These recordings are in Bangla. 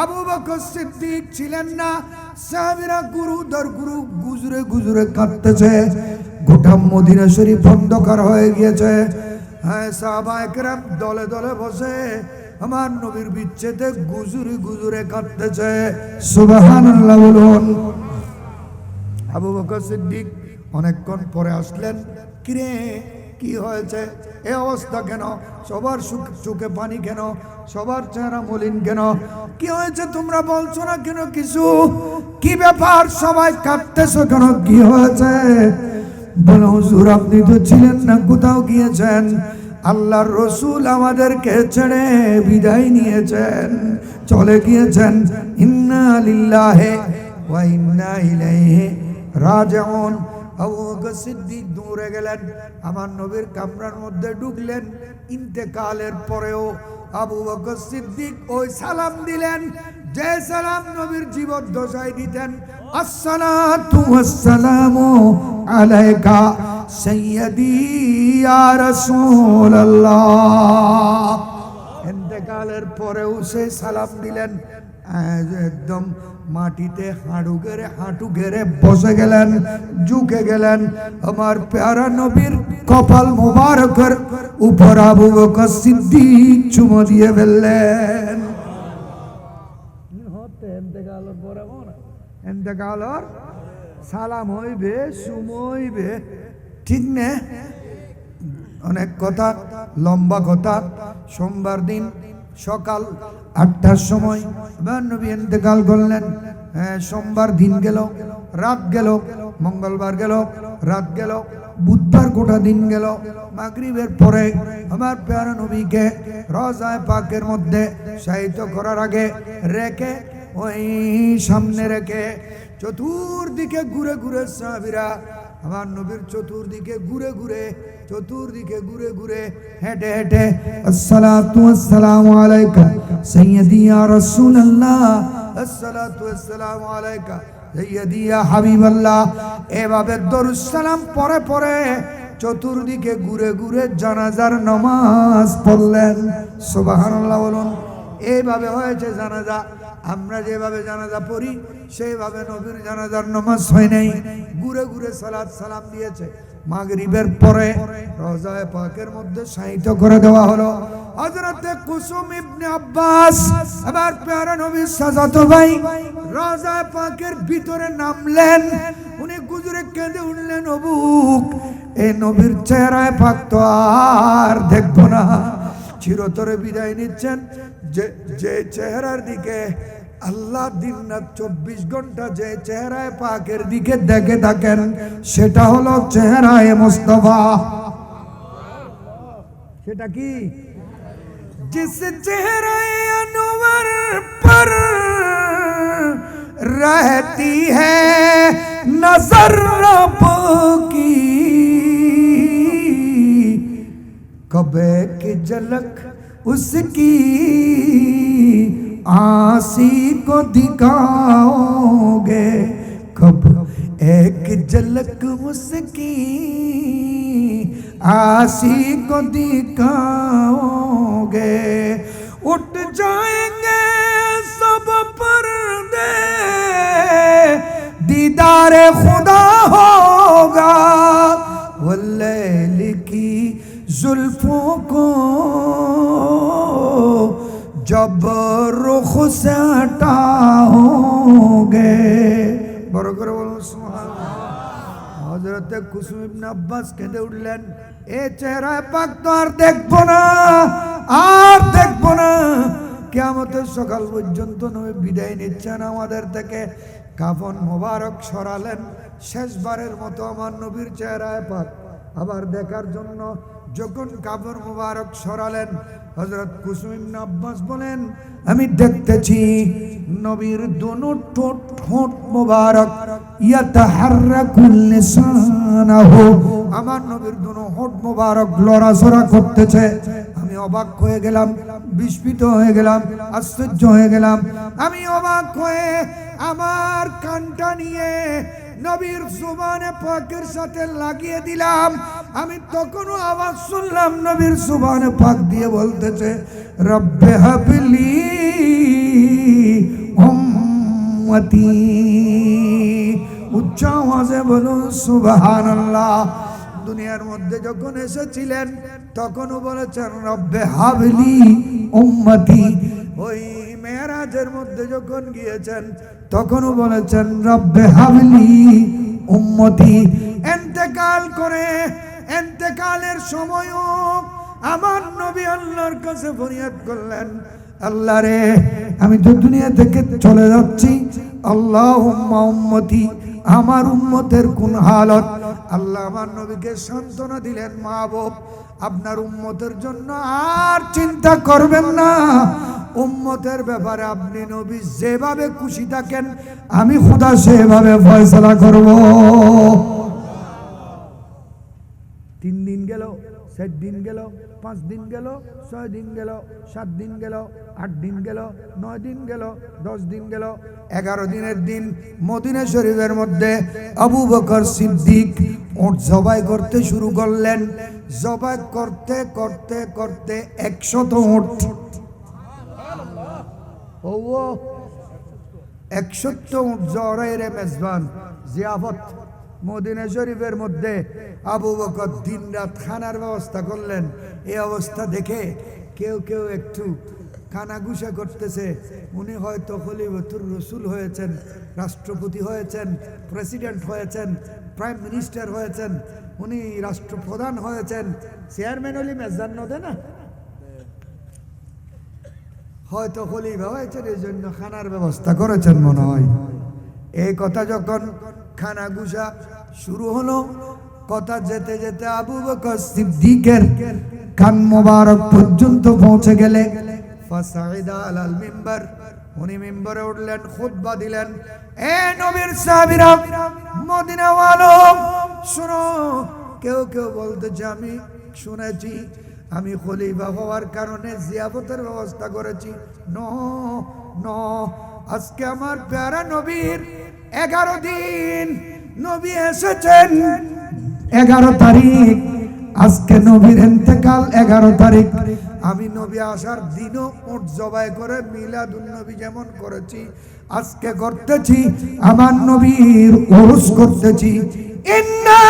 আবু বকর সিদ্দিক ছিলেন না। সাহাবীরা গুরু দর গুরু গুজরে গুজরে কাঁদতেছে। গোটা মদিনা শরীফ অন্ধকার হয়ে গিয়েছে। হ্যাঁ, সাহাবায়ে কেরাম দলে দলে বসে আমার নবীর বিচ্ছেদে গুজরে গুজরে কাঁদতেছে। সুবহানাল্লাহ বলুন। আবু বকর সিদ্দিক অনেকক্ষণ পরে আসলেন। কিরে, কি হয়েছে? এ অবস্থা কেন? সবার চোখে পানি কেন? সবার চেহারা মলিন কেন? কি হয়েছে তোমরা বলছো না কেন কিছু? কি ব্যাপার? সবাই কাঁদতেছো কেন? কি হয়েছে? বলো হুজুর, আপনি তো ছিলেন না, কোথাও গিয়েছেন। আল্লাহর রসুল আমাদেরকে ছেড়ে বিদায় নিয়েছেন, চলে গিয়েছেন। ইন্না লিল্লাহি ওয়া ইন্না ইলাইহি রাজিউন। আবু বকর সিদ্দিক দৌড়ে গেলেন, আমার নবীর কামরার মধ্যে ঢুকলেন। ইন্তেকালের পরেও আবু বকর সিদ্দিক ওই সালাম দিলেন যে সালাম নবীর জীবদ্দশায় দিতেন। আসসালাতু ওয়াসসালামু আলাইকা সাইয়্যিদি ইয়া রাসূলুল্লাহ। ইন্তেকালের পরেও সে সালাম দিলেন। একদম মাটিতে হাঁটু গেড়ে বসে গেলেন, ঝুঁকে গেলেন। আমার প্যারা নবীর কপাল মোবারকের উপর আবু বকর সিদ্দিক চুমো দিয়ে ফেললেন। ইন্তেকালের সালাম হইবে, চুমো হইবে, ঠিক না? অনেক কথা, লম্বা কথা। সোমবার দিন সকাল 8টার সময় নবী ইন্তেকাল করলেন। সোমবার দিন গেল, রাত গেল, মঙ্গলবার গেল, রাত গেল, বুধবার গোটা দিন গেল। মাগরিবের পরে আমার প্যারা নবীকে রওজায়ে পাকের মধ্যে শায়িত করার আগে রেখে, ওই সামনে রেখে চতুর্দিকে ঘুরে ঘুরে সাহাবীরা আমার নবীর চতুর্দিকে ঘুরে ঘুরে হেঁটে হেঁটে আসসালাতু ওয়াসসালামু আলাইকা সাইয়্যিদি ইয়া রাসূলুল্লাহ, আসসালাতু ওয়াসসালামু আলাইকা সাইয়্যিদি ইয়া হাবিবাল্লাহ, এভাবে দরুদ সালাম পরে পরে চতুর্দিকে ঘুরে ঘুরে জানাজার নামাজ পড়লেন। সুবহানাল্লাহ বলুন। এইভাবে হয়েছে জানাজা। আমরা যেভাবে জানাজা পড়ি সেইভাবে নবীর জানাজার নামাজ হয় নাই। ঘুরে ঘুরে সালাত সালাম দিয়েছে। মাগরিবের পরে রওজায়ে পাকের মধ্যে শায়িত করে দেওয়া হলো। হযরতে কুসুম ইবনে আব্বাস আমার প্যারা নবীর চাচাতো ভাই রওজায়ে পাকের ভিতরে নামলেন। উনি গুজরে কেঁদে উঠলেন, অবুক, এই নবীর চেহারায় পাক তো আর দেখবো না। চিরতরে বিদায় নিচ্ছেন। যে চেহারার দিকে আল্লাহ দিন রাত 24 ঘন্টা যে চেহারায় পাকের দিকে দেখে থাকেন, সেটা হলো চেহারায় মুস্তাফা। সেটা কি? जिस चेहरे अनवर पर रहती है नजर रब की, कब एक झलक उसकी आसी को दिखाओगे, कब एक झलक उसकी आसी को दिखाओगे। उठ जाएंगे सब पर्दे, दीदारे खुदा होगा, वो लैल की जुल्फों को जब रुख से हटाओगे। बरकर बोलो सुभान। হযরতে কুসুম ইবনে আব্বাস কেঁদে উঠলেন, এ চেহারায় পাক তো আর দেখবো না, আর দেখবো না। কিয়ামতের সকাল পর্যন্ত নবী বিদায় নিচ্ছেন আমাদের থেকে। কাফন মোবারক সরালেন। শেষবারের মতো আমার নবীর চেহারায় পাক আবার দেখার জন্য যখন কাফন মোবারক সরালেন, হযরত কুসুম ইবনে আব্বাস বলেন, আমি দেখতেছি নবীর দোনো ঠোঁট মোবারক ইয়াতাহাররাকুল লিসানাহু, আমার নবীর দোনো ঠোঁট মোবারক লড়াচড়া করতেছে। আমি অবাক হয়ে গেলাম, বিস্মিত হয়ে গেলাম, আশ্চর্য হয়ে গেলাম। আমি অবাক হয়ে আমার কানটা নিয়ে নবীর জুবানে পাকের সাথে লাগিয়ে দিলাম। আমি তখনও আওয়াজ শুনলাম নবীর জুবানে পাক দিয়ে বলতেছে, রব্বে হাবলি উম্মতি। উচ্চ আওয়াজে বলুন সুবহানাল্লাহ। দুনিয়ার মধ্যে যখন এসেছিলেন তখনও বলেছেন রব্বে হাবলি উম্মতি। ওই মেরাজের মধ্যে যখন গিয়েছেন তখনও বলেছেন রব্বে হাবলি উম্মতি। ইন্তেকাল করে ইন্তেকালের সময়ও আমার নবী আল্লাহর কাছে ফরিয়াদ করলেন, আল্লাহ রে আমি তো দুনিয়া থেকে চলে যাচ্ছি, আল্লাহুম্মা উম্মতি, আমার উম্মতের কোন হালত। আল্লাহ আমার নবীকে সান্ত্বনা দিলেন, মাহবুব আপনার উম্মতের জন্য আর চিন্তা করবেন না, উম্মতের ব্যাপারে আপনি নবী যেভাবে খুশি থাকেন আমি খোদা সেভাবে ফয়সালা করব। 3 দিন গেল, 4 দিন গেল, 5 দিন গেল, 6 দিন গেল, 7 দিন গেল, 8 দিন গেল, 9 দিন গেল, 10 দিন গেল, 11 দিনের দিন মদিনা শরীফের মধ্যে আবু বকর সিদ্দিক উট জবাই করতে শুরু করলেন। জবাই করতে করতে করতে 100 উট, 100 উট জরাইরে মেজবান জিয়াফত মদিনা শরীফের মধ্যে আবু বকর দিন রাত খানার ব্যবস্থা করলেন। এই অবস্থা দেখে কেউ কেউ একটু কানাঘুষা করতেছে, উনি হয়তো খলিফাতুর রাসূল হয়েছেন, রাষ্ট্রপতি হয়েছেন, প্রেসিডেন্ট হয়েছেন, প্রাইম মিনিস্টার হয়েছেন, উনি রাষ্ট্রপ্রধান হয়েছেন, চেয়ারম্যান হলি মেজবান নদে না, হয়তো খলিফা হয়েছেন, এই জন্য খানার ব্যবস্থা করেছেন মনে হয়। এই কথা যখন খানাঘুষা শুরু হলো, কথা যেতে যেতে আবু বকর সিদ্দিকের কান মোবারক পর্যন্ত পৌঁছে গেলে ফাসাইদা আলাল মিম্বার, উনি মিম্বরে উঠলেন, খুতবা দিলেন, এ নবীর সাহাবীরা, মদিনাওয়ালো শুনো। কেউ কেউ বলতেছে আমি শুনেছি আমি খলিফা হওয়ার কারণে জিয়াফতের ব্যবস্থা করেছি। নো নো, আজকে আমার প্যারা নবীর 11 দিন, নবী এসেছেন 11 তারিখ, আজকে নবীর ইন্তেকাল 11 তারিখ। আমি নবী আসার দিনও উট জবাই করে মিলাদুন নবী যেমন করেছি, আজকে করতেছি, আমার নবীর উরুস করতেছি। ইন্না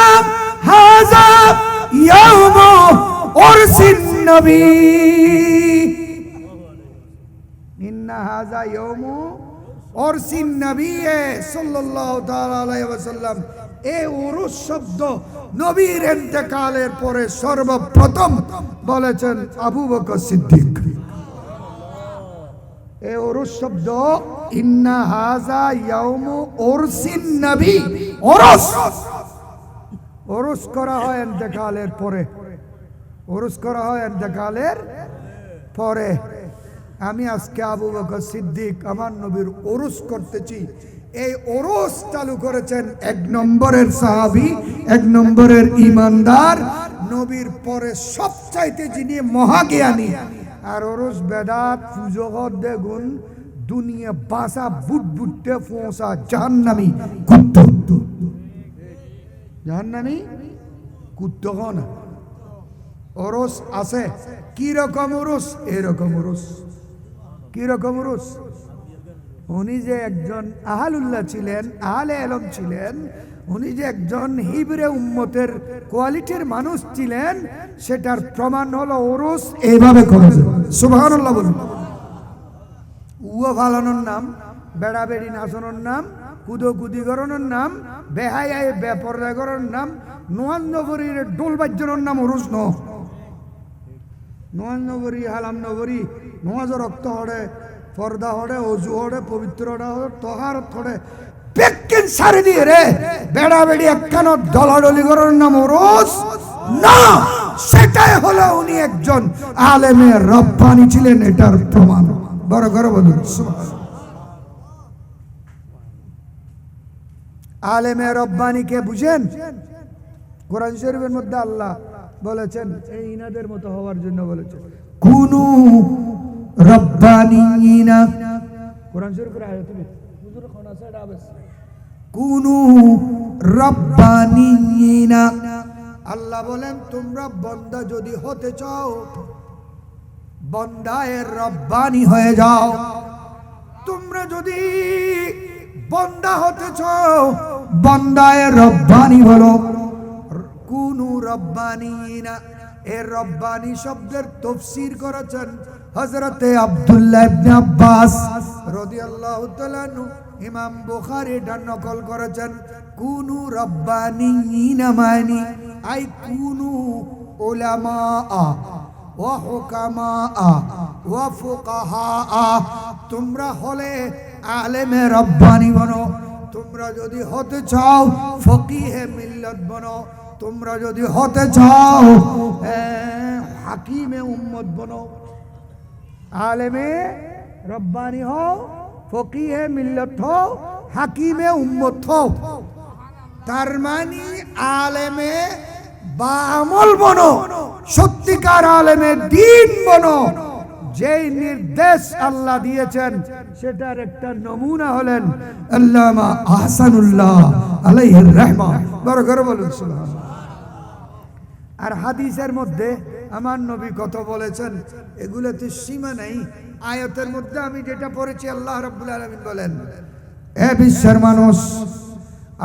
হাযা ইয়াউমু উরসিন নবী, ইন্না হাযা ইয়াউমু উরসিন নবী সাল্লাল্লাহু তাআলা আলাইহি ওয়াসাল্লাম। এই উরুস শব্দ নবীর ইন্তেকালের পরে সর্বপ্রথম বলেছেন আবু বকর সিদ্দিক। এই উরুস শব্দ ইন্না হাযা ইয়াউমু উরসিন নবী, উরুস, উরুস করা হয় ইন্তেকালের পরে, উরুস করা হয় ইন্তেকালের পরে। আমি আজকে আবু বকর সিদ্দিক আমার নবীর উরুস করতেছি। এই উরুস চালু করেছেন 1 নম্বরের সাহাবী, 1 নম্বরের ইমানদার, নবীর পরে সবচাইতে যিনি মহাজ্ঞানী। আর উরুস বেদাত ফুজগত দেগুন দুনিয়া বাসা বুটবুটে ফোঁসা জাহান্নামী কুত্ত, জাহান্নামী কুত্ত না। উরুস আছে, কি রকম উরুস? এরকম উরুস। কি রকম উরুস? উনি যে একজন আহলুল্লাহ ছিলেন, আহলে ইলম ছিলেন, উনি যে একজন হিবরে উম্মতের কোয়ালিটির মানুষ ছিলেন, সেটার প্রমাণ হলো উরুস এইভাবে করেছে। সুবহানাল্লাহ বলুন। উয়া ফালানোর নাম, বেড়া বেড়ি নাচানোর নাম, কুদোকুদি করানোর নাম, বেহায়ায় বেপরদা করার নাম, নোয়ান নগরীর ডোল বাজ্যানোর নাম উরুস ন। নোয়ান নগরী, হালাম নগরী, নোয়াজ রক্ত হড়ে, পর্দা হড়ে, অজু হড়ে, পবিত্র হড়ে, তহারত হড়ে, বেকিন সারি দিয়ে রে বেড়া বেড়ি একখান দলাদলি করার নাম উরুস না। সেটাই হলো উনি একজন আলেমে রব্বানি ছিলেন, এটার প্রমাণ। বড় করে বলুন সুবহানাল্লাহ। আলেমে রব্বানিকে বুঝেন? কোরআন শরীফের মধ্যে আল্লাহ বলেছেন এই ইনাদের মতো হওয়ার জন্য বলেছেন, কুনু রব্বানিনা। কোরআন শরীফের আয়াত হুজুর কোন আছে এটা আবেস, কুনু রব্বানিনা। আল্লাহ বলেন তোমরা বান্দা যদি হতে চাও, বান্দায়ে রব্বানি হয়ে যাও। তোমরা যদি বান্দা হতেছ, বান্দায়ে রব্বানি হলো। কুনু রব্বানিনা, এই রব্বানি শব্দের তাফসীর করেছেন হযরতে আব্দুল্লাহ ইবনে আব্বাস রাদিয়াল্লাহু তাআলা আনহু। ইমাম বুখারী এটা নকল করেছেন। কুনু রব্বানিনা মানে আই কুনু উলামা ওয়া হুকামা ওয়া ফুকাহা, তোমরা হলে আলেমে রব্বানি বনো। তোমরা যদি হতে চাও ফকিহে মিল্লাত বনো। তোমরা যদি হতে চাও হাকিমে উম্মত বনো। আলেমে রব্বানি হও, ফকিহে মিল্লাত হও, হাকিমে উম্মত হও। তার মানে আলেমে বা আমল বনো, সত্যিকার আলেমে দিন বনো। যেই নির্দেশ আল্লাহ দিয়েছেন সেটার একটা নমুনা হলেন আল্লামা আহসানুল্লাহ আলাইহির রাহমা। বড় করে বলুন সুবহানাল্লাহ। আর হাদিসের মধ্যে আমার নবী কত বলেছেন, এগুলোতে সীমা নেই। আয়াতের মধ্যে আমি যেটা পড়েছি, আল্লাহ রাব্বুল আলামিন বলেন, এ বিশ্বের মানুষ,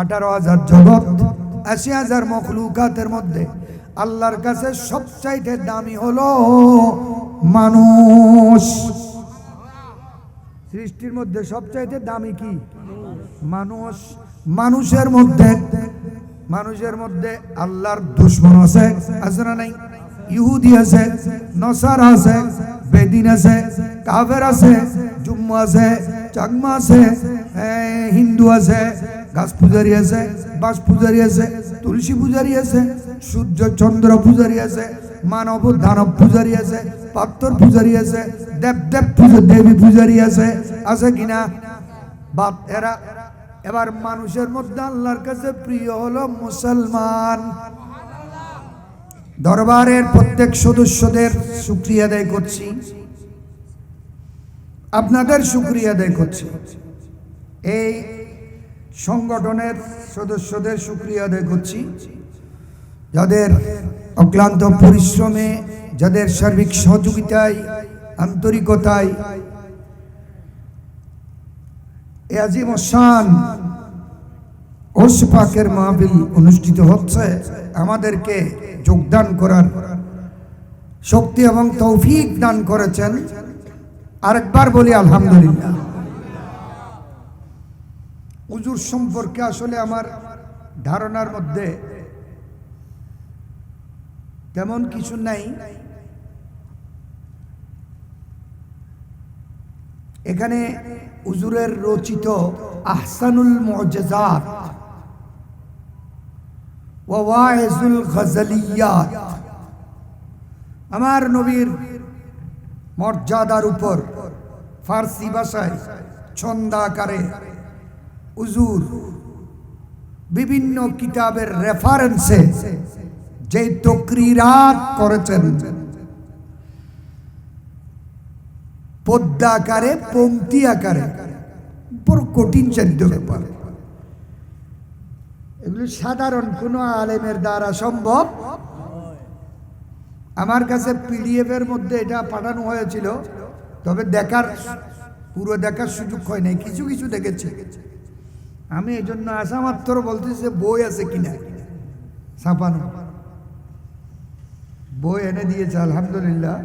18,000 জগৎ, 80,000 মখলুকাতের মধ্যে আল্লাহর কাছে সবচাইতে দামি হলো মানুষ। সৃষ্টির মধ্যে সবচাইতে দামি কি? মানুষ। মানুষের মধ্যে আল্লাহর দুশমন আছে, আছে না নাই? ইহুদি আছে, নসারা আছে, বেদিন আছে, কাফের আছে, জুম্মা আছে, চাকমা আছে, হিন্দু আছে, গাছ পূজারি আছে, বাস পূজারি আছে, তুলসী পূজারি আছে, সূর্য চন্দ্র পূজারি আছে, মানব দানব পূজারি আছে, পাত্তর পূজারি আছে, দেবী পূজারি আছে, আছে কিনা? বাপ এরা। এবার মানুষের মধ্যে আল্লাহর কাছে প্রিয় হলো মুসলমান। দরবারের প্রত্যেক সদস্যদের শুকরিয়া আদায় করছি, আপনাদের শুকরিয়া আদায় করছি, এই সংগঠনের সদস্যদের শুকরিয়া আদায় করছি, যাদের অক্লান্ত পরিশ্রমে, যাদের সার্বিক সহযোগিতায়, আন্তরিকতায় এ আজিম শান ওরস পাকের মাহফিল অনুষ্ঠিত হচ্ছে, আমাদেরকে যোগদান করার শক্তি এবং তৌফিক দান করেছেন। আরেকবার বলি আলহামদুলিল্লাহ। হুজুর সম্পর্কে আসলে আমার ধারণার মধ্যে তেমন কিছু নাই। এখানে হুজুরের রচিত আহসানুল মুআজিজাত ওয়া ওয়াইজুল গজলিয়াত, আমার নবীর মর্যাদার উপর ফার্সি ভাষায় ছন্দাকারে হুজুর বিভিন্ন কিতাবের রেফারেন্সে যে তকরিরাত করেছেন, পদ্মাকারে, পংক্তি আকারে, বড় কঠিন চাদ্য ব্যাপার। এগুলো সাধারণ কোনো আলেমের দ্বারা সম্ভব। আমার কাছে পিডিএফ এর মধ্যে এটা পাঠানো হয়েছিল, তবে পুরো দেখার সুযোগ হয় নাই, কিছু কিছু দেখেছি। আমি এই জন্য আসা মাত্র বলতেছি বই আছে কিনা, ছাপানো বই এনে দিয়েছে আলহামদুলিল্লাহ।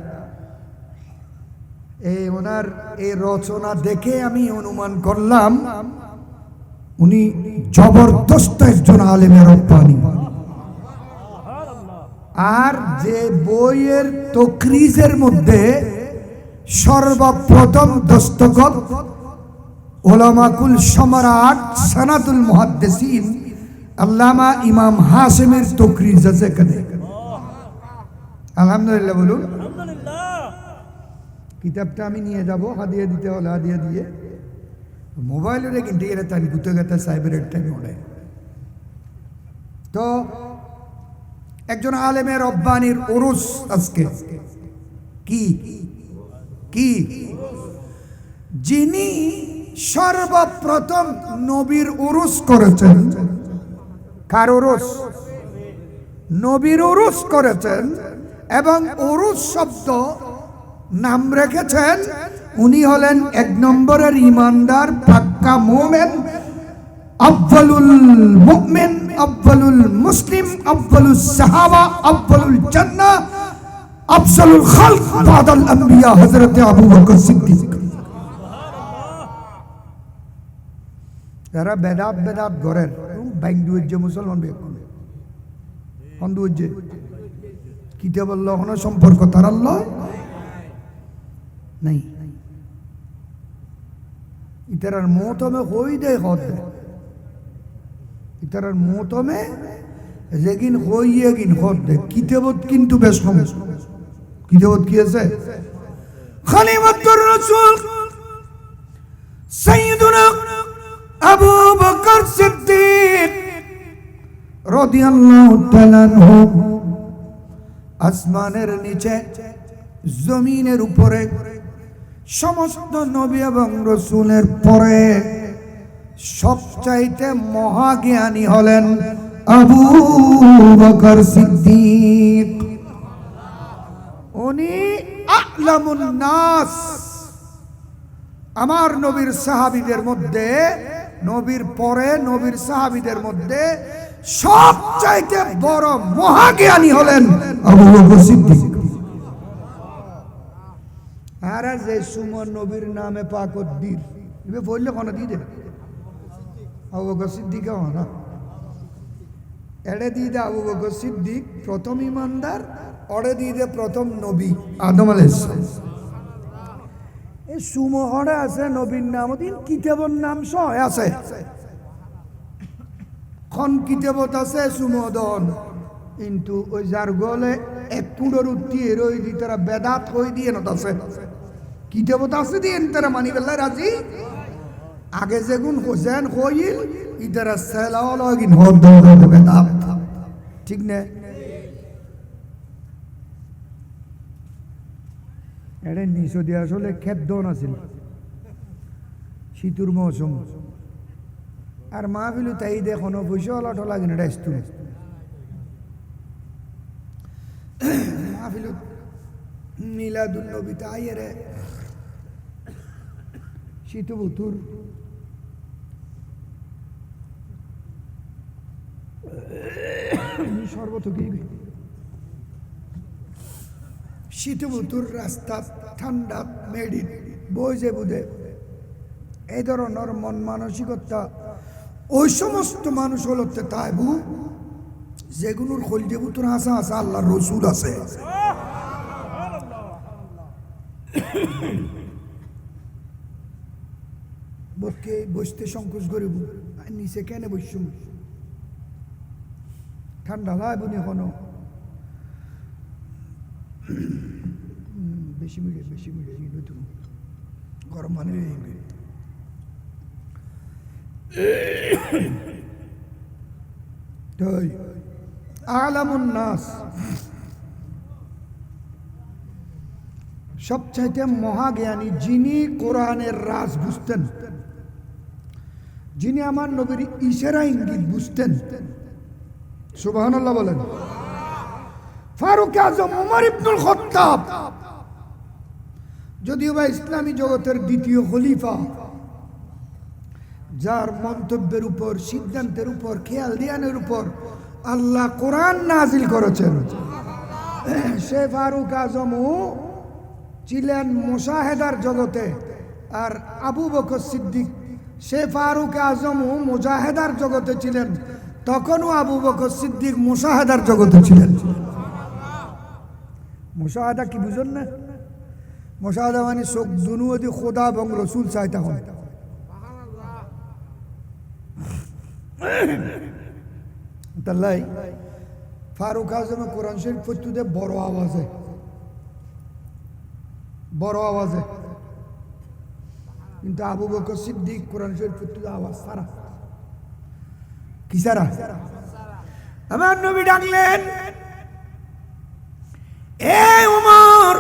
ওনার এই রচনা দেখে আমি অনুমান করলাম উনি জবরদস্ত একজন আলেমের রব্বানি। আর যে বইয়ের তকরিজের মধ্যে সর্বপ্রথম দস্তখত উলামাকুল সম্রাট সানাতুল মুহাদ্দিসিন আল্লামা ইমাম হাশেমের তকরিজ আছে এখানে। আলহামদুলিল্লাহ বলুন। কিতাবটা আমি নিয়ে যাব, হাদিয়া দিতে হলে হাদিয়া দিয়ে মোবাইলের কিন্তু এরা তার গুতে গেতে সাইবারের টাইম ওড়ে। তো একজন আলেমের রব্বানির উরুস আজকে কি কি যিনি সর্বপ্রথম নবীর উরুস করেছেন। কার উরুস? নবীর উরুস করেছেন। এবং উরুস শব্দ নাম রেখেছেন, উনি হলেন 1 নম্বরের ইমানদার, পাক্কা মুমিন আফজালুল মুমিন, আফজালুল মুসলিম, আফজালুস সাহাবা, আফজালুল জান্নাহ, আফজালুল খালক বাদাল আম্বিয়া হযরত আবু বকর সিদ্দিক। যারা বেদাত বেদাত গরের বাইন্দুজ্জে মুসলমান বেকুন হন্দুজ্জে কিতাবুল্লাহ হন সম্পর্ক তার আল্লাহ নাই। ইতারার মৌতমে হই দেয় হদ দেয়, ইতারার মৌতমে যেগিন হই এগিন হদ দেয়। কিতাবত কিন্তু বেশ কম। কিতাবত কি আছে? খলিফাতুর রাসূল সাইয়্যিদুনা আবু বকর সিদ্দিক রাদিয়াল্লাহু তাআলা আনহু আসমানের নিচে জমিনের উপরে সমস্ত নবী এবং রাসূলের পরে সবচাইতে মহাজ্ঞানী হলেন আবু বকর সিদ্দিক। উনি আ'লামুন নাস। আমার নবীর সাহাবীদের মধ্যে, নবীর পরে নবীর সাহাবীদের মধ্যে সবচাইতে বড় মহাজ্ঞানী হলেন আবু বকর সিদ্দিক। আর যে সুমন নবীর নামে পাকত বীর এবে বললে কোন দিয়ে দেবে আবু বকর সিদ্দিক না এড়ে দিয়ে দে আবু বকর সিদ্দিক প্রথম ইমানদার, অড়ে দিয়ে দে প্রথম নবী আদম আলাইহিস সালাম। এই সুমহরে আছে নবীর নাম, দিন কিতাবর নাম সহ আছে, খন কিতাবত আছে সুমদন, কিন্তু ওই যার গলে এক কুড়োর উঠি এরই দি তারা বেদাত হই দিয়ে নত আছে কিতাবত আছে দিয়ে তারা মানি বেলায় রাজি। আগে যেগুন হোসেন হইল ইতারা সেলাওয়াল গিন হদ বেদাত, ঠিক না? এটা নিচে দিয়ে আসলে খেদ্দন আছিল শীতুর মৌসুম, আর মাহফিলু তাই দেখো পয়সা অলট লাগিন এটা ইস্তু মাহফিলু মিলাদুন নবী তাই রে শীত বুতুর সর্বত গিয়ে শীত বুতুর রাস্তা ঠান্ডা মেডিট বইছে বুধে এই ধরনের মন মানসিকতা ওই সমস্ত মানুষ হলতে তাইবু যেগুলোর খলজে বুতুর হাসা হাসা আল্লাহর রসুল আছে। বোধকে বসতে সংকোচ করিব নিচে কেন বসছুম ঠান্ডা লাইবুনি এখনো বেশি মিলে তুমি গরম মানে আ'লামুন নাস সবচাইতে মহাজ্ঞানী, যিনি কোরআনের রাজ বুঝতেন, যিনি আমার নবীর ইশারা ইঙ্গিত বুঝতেন। সুবহানাল্লাহ বলেন। ফারুক আজম ওমর ইবনুল খাত্তাব, যদিও বা ইসলামী জগতের দ্বিতীয় খলিফা, যার মন্তব্যের উপর, সিদ্ধান্তের উপর, খেয়াল ধ্যানের উপর আল্লাহ কোরআন নাজিল করেছেন, সে ফারুক আজমও ছিলেন মুশাহেদার জগতে, আর আবু বকর সিদ্দিক সে ফারুক আজমও মুজাহেদার জগতে ছিলেন। তখনও আবু বকর সিদ্দিক মুশাহেদার জগতে ছিলেন। মুশাহাদা কি বুঝেন না? মুশাহাদা মানে চোখ দুনুদি খোদা এবং রসুল চাইতে হয়। তাই ফারুক আজমে কোরআন শরীফ পড়তে বড় আওয়াজে, কিন্তু আবু বকর সিদ্দিক কোরআন শরীফ পড়তে আওয়াজ সারা কি সারা। আমার নবী ডাকলেন, এ উমর,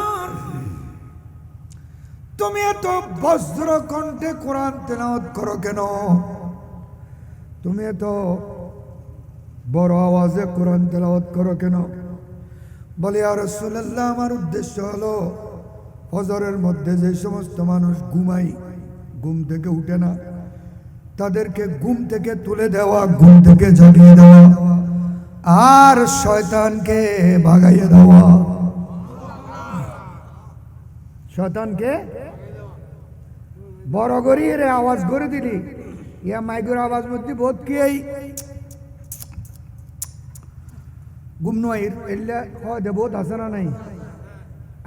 তুমি এত বজ্র কণ্ঠে কোরআন তেলাওয়াত করো কেন? তুমি এত বড় আওয়াজে কোরআন তেলাওয়াত করো কেন? বলে, ইয়া রাসূলুল্লাহ, আমার উদ্দেশ্য হলো ফজরের মধ্যে যে সমস্ত মানুষ ঘুমাই, ঘুম থেকে উঠে না, তাদেরকে ঘুম থেকে তুলে দেওয়া, ঘুম থেকে জাগিয়ে দেওয়া, আর শয়তানকে ভাগাইয়ে দেওয়া। শয়তানকে বড় করি রে আওয়াজ করে দিলি, ইয়া মাইকের আওয়াজ মধ্যে বোধ কি এই ঘুম নয় এলে হয় বোধ আছে না নাই?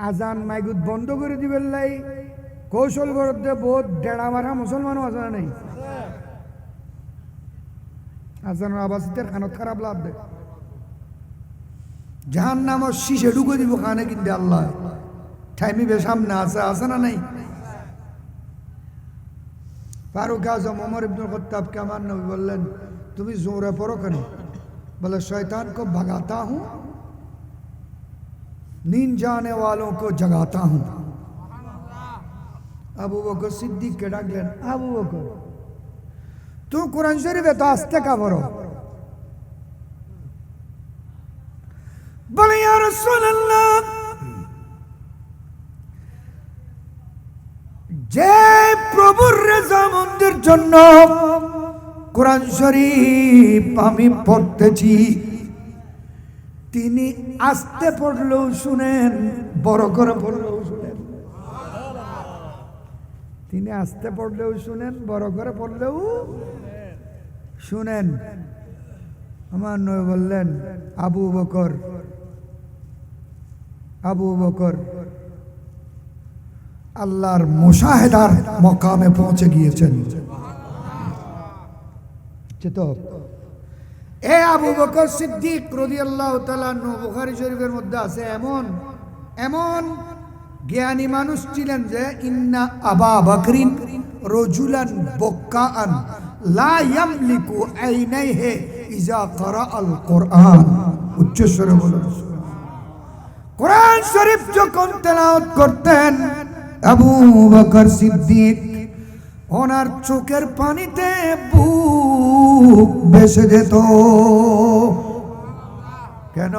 আজান মাইকুত বন্ধ করে দিবেন লাই কৌশল করতে বোধ ডেড়া মারা মুসলমানও আছে না নাই? আজানের আওয়াজের কানত খারাপ লাভ দেয়, জাহান নামর শীষে ঢুকে দিব কানে কিনতে আল্লাহ ঠাইমিবে সামনে আছে, আছে না নাই? ফারুক আজম ওমর ইবনুল খাত্তাবকে আমার নবী বললেন, তুমি জোরে পড়ো কেন? বলে शैतान को भगाता हूं, नींद जाने वालों को जगाता हूं। আবু বকর সিদ্দিককে ডাকলেন, আবু বকর তুই কোরআন শরীফে তো আস্তে কা পড়ো? বলে ইয়া রাসূলুল্লাহ, যে প্রভুর রেজামন্দের জন্য কোরআন শরীফ আমি পড়তেছি, তিনি আস্তে পড়লেও শুনেন, বড় করে পড়লেও শুনেন। তিনি আস্তে পড়লেও শুনেন, বড় করে পড়লেও শুনেন। আমার নবী বললেন, আবু বকর, আবু বকর আল্লাহর মুশাহেদার মকামে পৌঁছে গিয়েছেন। এ আবু বকর সিদ্দিক রাদিয়াল্লাহু তাআলা আনহু, বুখারী শরীফের মধ্যে আছে, এমন এমন জ্ঞানী মানুষ ছিলেন যে ইন্না আবা বকরিন রাজুলান বক্কাআন লা ইয়ামলিকু আইনাইহি ইজা ক্বারা আল কোরআন। উচ্চ স্বরে বলুন। কোরআন শরীফ যখন তেলাওয়াত করতেন আবু বকর সিদ্দিক, ওনার চোখের পানিতে বুক ভেসে যেত। কেন?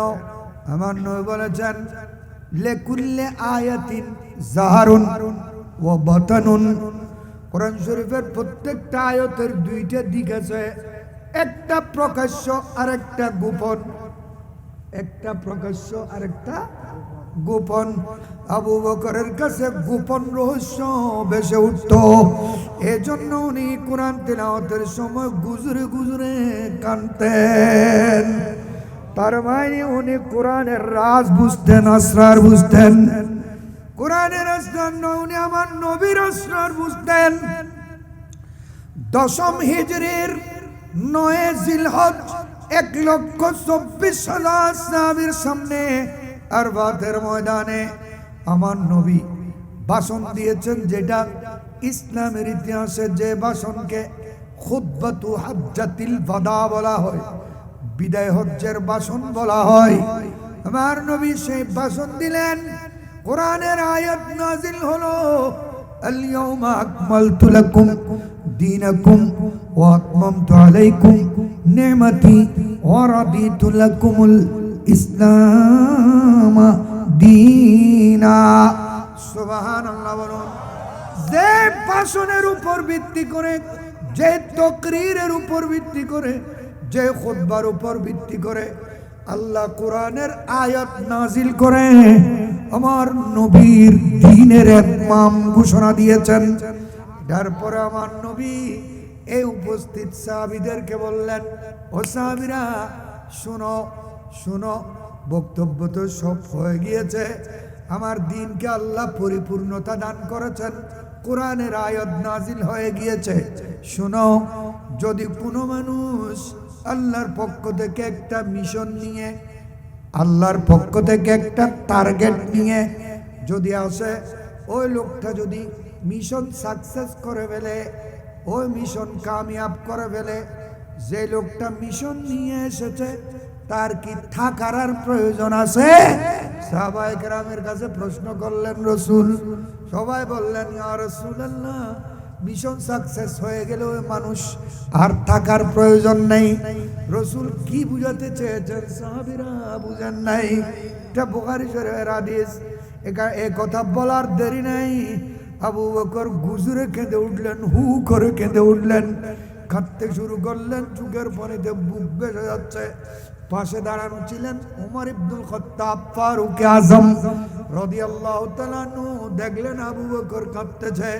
আমার নবী বলেছেন, লিকুল্লি আয়াতিন যাহারুন ওয়া বাতানুন। কোরআন শরীফের প্রত্যেকটা আয়াতের দুইটা দিক আছে, একটা প্রকাশ্য আর একটা গোপন, একটা প্রকাশ্য আর একটা গোপন। আবু বকরের কাছে গোপন রহস্য ভেসে উঠত, এজন্য উনি কোরআন তেলাওয়াতের সময় গুজরে গুজরে কাঁদতেন। তার মানে উনি কোরআনের রাজ বুঝতেন, আসরার বুঝতেন। কোরআনের আসরার নয়, উনি আমার নবীর আসরার বুঝতেন। 10ম হিজরির 9 জিলহজ 1,24,000 সাহাবীর সামনে আরবাতের ময়দানে আমার নবী ভাষণ দিয়েছেন, যেটা ইসলামের ইতিহাসে যে ভাষণকে খুতবাতু হাজ্জাতিল ওয়াদা বলা হয়, বিদায় হজ্জের ভাষণ বলা হয়। আমার নবী সেই ভাষণ দিলেন, কোরআনের আয়াত নাজিল হলো, আল ইয়াউমা আকমালতু লাকুম দীনাকুম ওয়া আতমামতু আলাইকুম নি'মাতি ওয়া রাদিতু লাকুমুল ইসলাম দীনা। সুবহানাল্লাহ বলুন। যে ভাষণের উপর ভিত্তি করে, যে তাকরীরের উপর ভিত্তি করে, যে খুতবার উপর ভিত্তি করে আল্লাহ কোরআনের আয়াত নাজিল করে আমার নবীর দ্বীনের ইমাম ঘোষণা দিয়েছেন। তারপরে আমার নবী এই উপস্থিত সাহাবীদেরকে বললেন, ও সাহাবীরা শোনো শোনো, বক্তব্য তো সব হয়ে গিয়েছে, আমার দ্বীনকে আল্লাহ পরিপূর্ণতা দান করেছেন, কোরআনের আয়াত নাজিল হয়ে গিয়েছে। শোনো, যদি কোনো মানুষ আল্লাহর পক্ষ থেকে একটা মিশন নিয়ে, আল্লাহর পক্ষ থেকে একটা টার্গেট নিয়ে যদি আসে, ওই লোকটা যদি মিশন সাকসেস করে ফেলে, ওই মিশন কামিয়াব করে ফেলে, যে লোকটা মিশন নিয়ে এসেছে তার কি থাকার আর প্রয়োজন আছে? সাহাবায়ে কেরামের কাছে প্রশ্ন করলেন রাসূল। সবাই বললেন, ইয়া রাসূলুল্লাহ, মিশন সাকসেস হয়ে গেলে ওই মানুষ আর থাকার প্রয়োজন নেই। রাসূল কি বুঝাতে চেয়েছেন সাহাবীরা বুঝেন নাই। এটা বুখারী শরীফের হাদিস। এই কথা বলার দেরি নাই, আবু বকর গুজরে কেঁদে উঠলেন, হু করে কেঁদে উঠলেন। কাঁদতে শুরু করলেন, চোখের পানিতে বুক ভেসে যাচ্ছে। পাশে দাঁড়ানো ছিলেন ওমর ইবনুল খাত্তাব ফারুক আজম রাদিয়াল্লাহু তাআলা আনহু। দেখলেন আবু বকর কাঁদতেছে।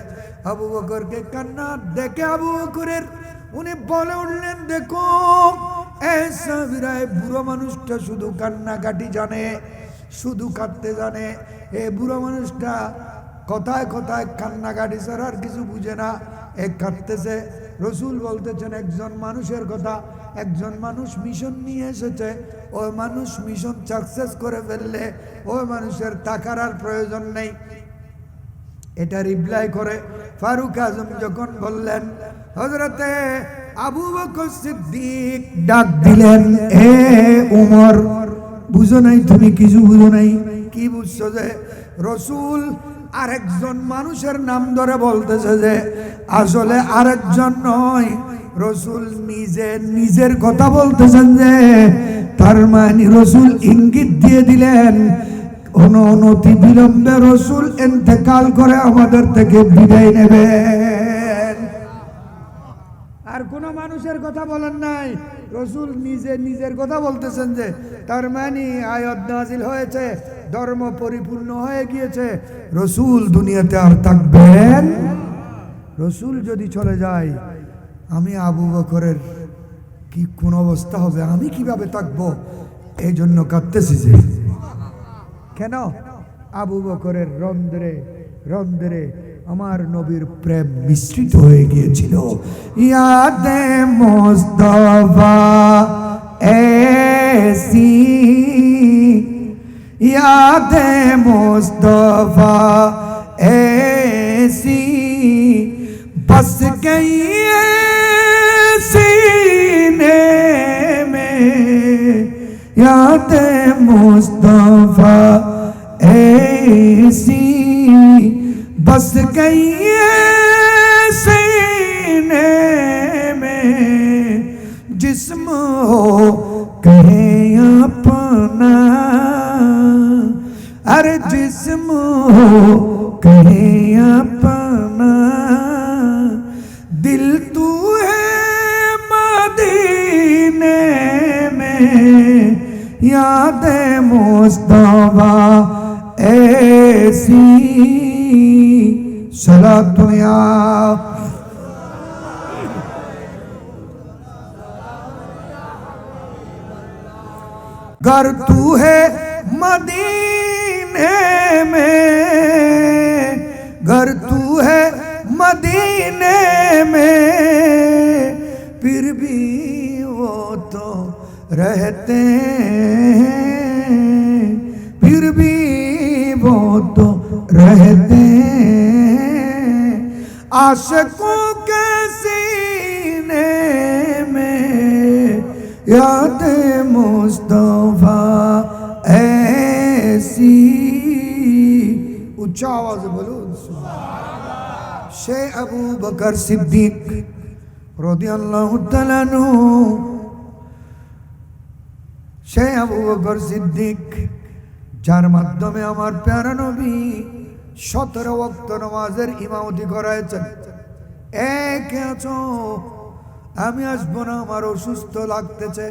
আবু বকরকে কান্না দেখে আবু বকরের উনি বলে উঠলেন, দেখো এই সাহাবীরা, বুড়ো মানুষটা শুধু কান্নাকাটি জানে, শুধু কাঁদতে জানে। এই বুড়ো মানুষটা কথায় কথায় কান্নাকাটি ছাড়া আর কিছু বুঝে না, এ কাঁদতেছে। রসুল বলতেছেন একজন মানুষের কথা, একজন মানুষ মিশন নিয়ে এসেছে, ওই মানুষ মিশন সাকসেস করে ফেললে ওই মানুষের টাকার আর প্রয়োজন নেই। এটা রিপ্লাই করে ফারুক আজম যখন বললেন, হযরতে আবু বকর সিদ্দিক ডাক দিলেন, এ উমর, বুঝো নাই তুমি? কিছু বুঝো নাই? কি বুঝছো? যে রসুল আরেকজন মানুষের নাম ধরে বলতেছে যে আসলে আরেকজন নয়, রসুল নিজে নিজের কথা বলতেছেন। যে তার মানে রসুল ইঙ্গিত দিয়ে দিলেন অনতি বিলম্বে রসুল ইন্তেকাল করে আমাদের থেকে বিদায় নেবেন। আর কোন মানুষের কথা বলেন নাই, রসুল নিজে নিজের কথা বলতেছেন। যে তার মানে আয়াত নাজিল হয়েছে, ধর্ম পরিপূর্ণ হয়ে গিয়েছে, রসুল দুনিয়াতে আর থাকবেন। রসুল যদি চলে যায়, আমি আবু বকরের কি কোন অবস্থা হবে? আমি কিভাবে থাকবো? এই জন্য কাঁদতেছি। যে কেন? আবু বকরের রন্ধ্রে রন্ধ্রে আমার নবীর প্রেম মিশ্রিত হয়ে গিয়েছিল। ইয়াদে মুস্তাফা এসি, ইয়াদে মুস্তাফা ऐसी बस गई सीने में, याद मुस्तफा ऐसी बस गई सीने में, जिस्म हो कहे अपना, अरे जिस्म हो कहे अपना, दिल तू है मदीने में, याद मुस्तफा ऐसी। सलात दुनिया घर तू है मदीने में, घर तू है मदीने में, फिर भी वो तो रहते हैं, फिर भी वो तो रहते हैं, आशिकों के सीने में, याद मुस्तफा ऐसी। उच्च आवाज बोलो। शे अबू बकर सिद्दीक রাদিয়াল্লাহু তাআলা আনহু, शे अबू बकर सिद्दीक যার মাধ্যমে আমার প্যারা নবী 17 ওয়াক্ত নামাজের ইমামতি করাইছেন। এক আছো, আমি আসবো না, আমার অসুস্থ লাগতেছে,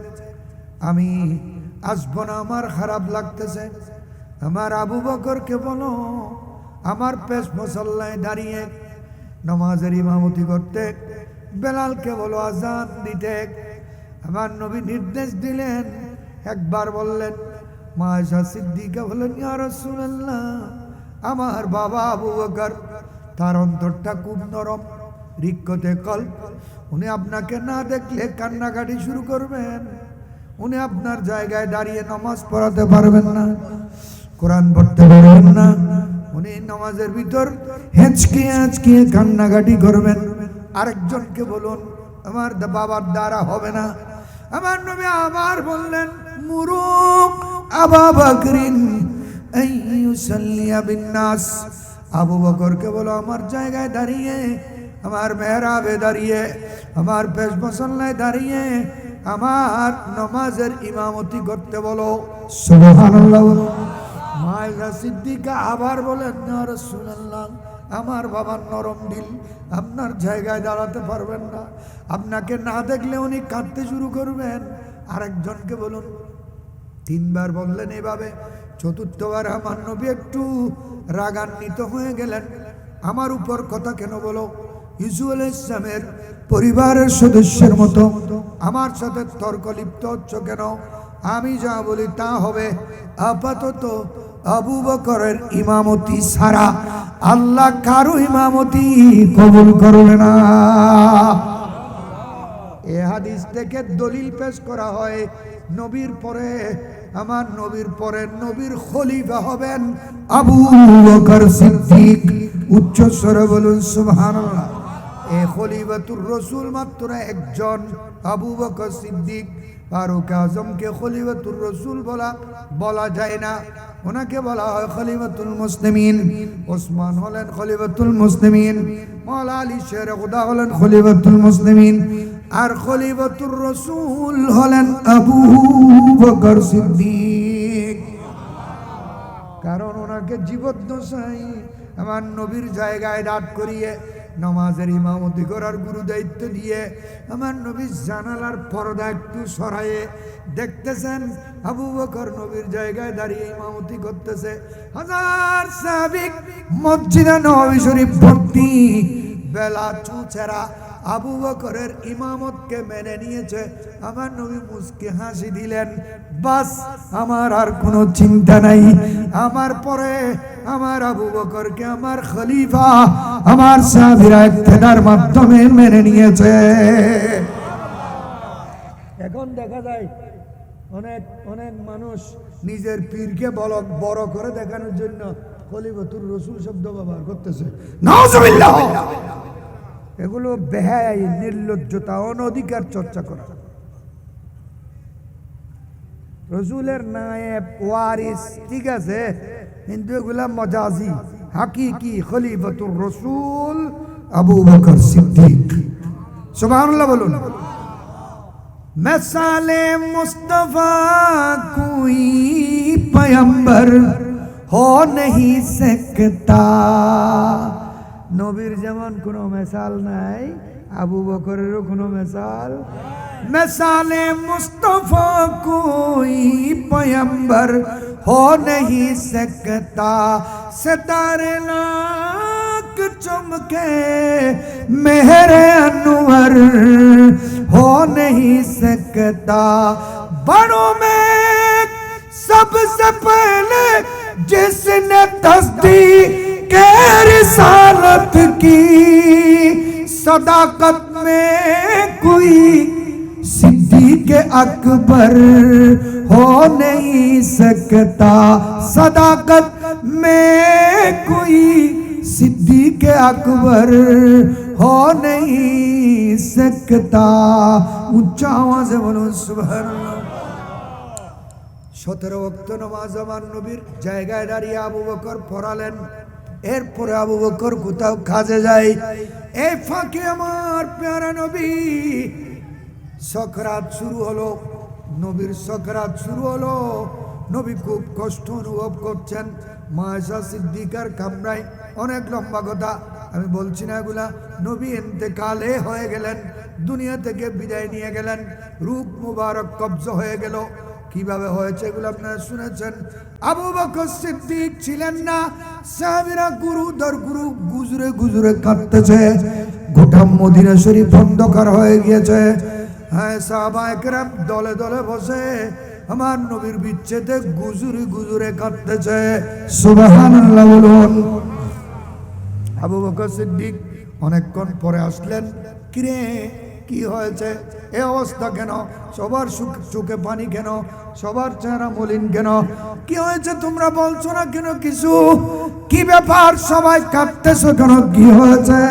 আমি আসবো না, আমার খারাপ লাগতেছে। আমার আবু বকরকে বলো আমার পেশ মুসল্লায় দাঁড়িয়ে নামাজের ইমামতি করতে, বেলালকে বলো আজান দিতে। আমার নবী নির্দেশ দিলেন, একবার বললেন। মা আয়েশা সিদ্দিকা বললেন, ইয়া রাসূলুল্লাহ, আমার বাবা আবু বকর, তার অন্তরটা খুব নরম, রিক্কতে কল, উনি আপনাকে না দেখলে কান্নাকাটি শুরু করবেন, উনি আপনার জায়গায় দাঁড়িয়ে নামাজ পড়াতে পারবেন না, কোরআন পড়তে পারবেন না, উনি নামাজের ভিতর হেঁচকিয়ে হেঁচকিয়ে কান্নাকাটি করবেন। আরেকজনকে বলুন আমার বাবার দ্বারা হবে না। আমার নবী আবার বললেন, মুরুক আবু বকরিন আইয়ুসাল্লিয়া বিন্নাস, আবু বকরকে বলো আমার জায়গায় দাঁড়িয়ে, আমার মেহরাবে দাঁড়িয়ে, আমার পেশ মুসল্লায় দাঁড়িয়ে আমার নামাজের ইমামতি করতে বলো। সুবহানাল্লাহ। মা আয়েশা সিদ্দিকা আবার বলেন, ইয়া রাসূলুল্লাহ, আমার বাবার নরম দিল, আপনার জায়গায় দাঁড়াতে পারবেন না। আপনাকে না দেখলে উনি কাঁদতে শুরু করবেন। আরেকজনকে বলুন, তিনবার বললেন এভাবে। চতুর্থবার আমার নবী একটু রাগান্বিত হয়ে গেলেন। আমার উপর কথা কেন বলো? ইউসুফ আলাইহিস সালামের পরিবারের সদস্যের মতো আমার সাথে তর্ক লিপ্ত হচ্ছ কেন? আমি যা বলি তা হবে। আপাতত আবু বকরের ইমামতি ছাড়া আল্লাহ কারো ইমামতি কবুল করবে না। এ হাদিস থেকে দলিল পেশ করা হয়, নবীর পরে, আমার নবীর পরে নবীর খলিফা হবেন আবু বকর সিদ্দিক। উচ্চ স্বরে বলুন সুবহানাল্লাহ। এ খলিফাতুর রাসূল মাত্র একজন, আবু বকর সিদ্দিক। ফারুক আজমকে খলিফাতুর রাসূল বলা যায় না, ওনাকে বলা হয় খলিফাতুল মুসলিমিন। ওসমান হলেন খলিফাতুল মুসলিমিন, মাওলা আলী শের খুদা হলেন খলিফাতুল মুসলিমিন, আর খলিফাতুর রাসূল হলেন আবু বকর সিদ্দিক। কারণ ওনাকে জীবদ্দশায় আমার নবীর জায়গায় দাঁড় করিয়ে নামাজের ইমামতি করার গুরু দায়িত্ব দিয়ে আমার নবীর জানালার পর্দা একটু সরায়ে দেখতেছেন আবু বকর নবীর জায়গায় দাঁড়িয়ে ইমামতি করতেছে। হাজার সাহাবী মসজিদে নববী শরীফ ভর্তি, বেলা চুচেরা আবু বকরের ইমামতকে মেনে নিয়েছে। আমার নবী মুস্কি হাসি দিলেন, বাস আমার আর কোনো চিন্তা নাই। আমার পরে আমার আবু বকরকে আমার খলিফা আমার সাহাবীরা ইক্তেদার মাধ্যমে মেনে নিয়েছে। এখন দেখা যায় অনেক অনেক মানুষ নিজের পীরকে বড় করে দেখানোর জন্য খলিফাতুর রাসূল শব্দ ব্যবহার করতেছে। নাউজুবিল্লাহ। এগুলো বেহায়াই, নির্লজ্জতা, অনধিকার চর্চা করা। রসুলের নায়েব ওয়ারিস ঠিক আছে, কিন্তু এগুলা মজাজি। হাকিকি খলিফাতুর রাসূল আবু বকর সিদ্দিক। সুবহানাল্লাহ বলুন। मिसाले मुस्तफा कोई पैगंबर हो नहीं सकता। নবীর যেমন কোনো মিসাল নাই, আবু বকরেরও কোনো মিসাল। मिसाले मुस्तफा कोई पैगंबर हो नहीं सकता। सितारे लाख चमके मेहरे अनवर हो नहीं सकता। बड़ों में सबसे पहले जिसने तस्दीक के रिसालत की, सदाकत में कोई सिद्दीक अकबर हो नहीं सकता। सदाकत में कोई सिद्दीक अकबर हो नहीं सकता। उच्चा आवाज़े बोलो सुबहानाल्लाह। 17 ওয়াক্ত নামাজ আমার নবীর জায়গায় দাঁড়িয়ে আবু বকর পড়ালেন। এরপরে আবু বকর কোথাও কাজে যায়। এই ফাঁকে আমার প্যারা নবী সকরাত শুরু হলো। নবীর সকরাত শুরু হলো। নবী খুব কষ্ট অনুভব করছেন। মা আয়েশা সিদ্দিকার কামরায়। অনেক লম্বা কথা, আমি বলছি না এগুলা। নবী ইন্তেকালে হয়ে গেলেন, দুনিয়া থেকে বিদায় নিয়ে গেলেন, রূপ মুবারক কবজা হয়ে গেল। কিভাবে হয়েছে এগুলো আপনারা শুনেছেন। আবু বকর সিদ্দিক ছিলেন না, সাহাবীরা গুরু দর গুরু গুজরে গুজরে কাঁদতেছে। গোটা মদিনা শরীফ অন্ধকার হয়ে গিয়েছে। হ্যাঁ, সাহাবায়ে কেরাম দলে দলে বসে আমার নবীর বিচ্ছেদে গুজরে গুজরে কাঁদতেছে। সুবহানাল্লাহ বলুন। আবু বকর সিদ্দিক অনেকক্ষণ পরে আসলেন। কিরে কি হয়েছে? এ অবস্থা কেন? সবার চোখে পানি কেন? সবার চেহারা মলিন কেন? কি হয়েছে তোমরা বলছো না কেন কিছু? কি ব্যাপার সবাই কাঁদতেছো কেন? কি হয়েছে?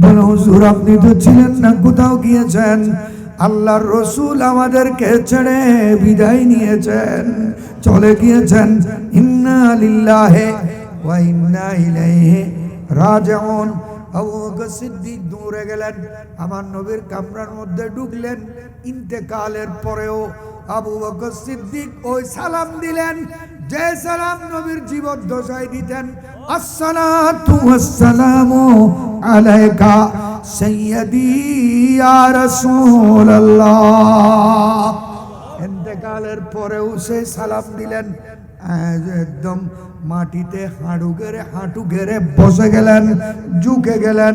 বলো হুজুর, আপনি তো ছিলেন না, কোথাও গিয়েছেন। আল্লাহর রাসূল আমাদেরকে ছেড়ে বিদায় নিয়েছেন, চলে গিয়েছেন। ইন্না লিল্লাহি ওয়া ইন্না ইলাইহি রাজিউন। আবু বকর সিদ্দিক দৌড়ে গেলেন, আমার নবীর কামরার মধ্যে ঢুকলেন। ইন্তেকালের পরেও আবু বকর সিদ্দিক ওই সালাম দিলেন যে সালাম নবীর জীবদ্দশায় দিতেন। আসসালাতু ওয়াসসালামু আলাইকা সাইয়্যিদি ইয়া রাসূলুল্লাহ। ইন্তেকালের পরেও সে সালাম দিলেন, একদম মাটিতে হাঁটু গেড়ে বসে গেলেন, ঝুঁকে গেলেন।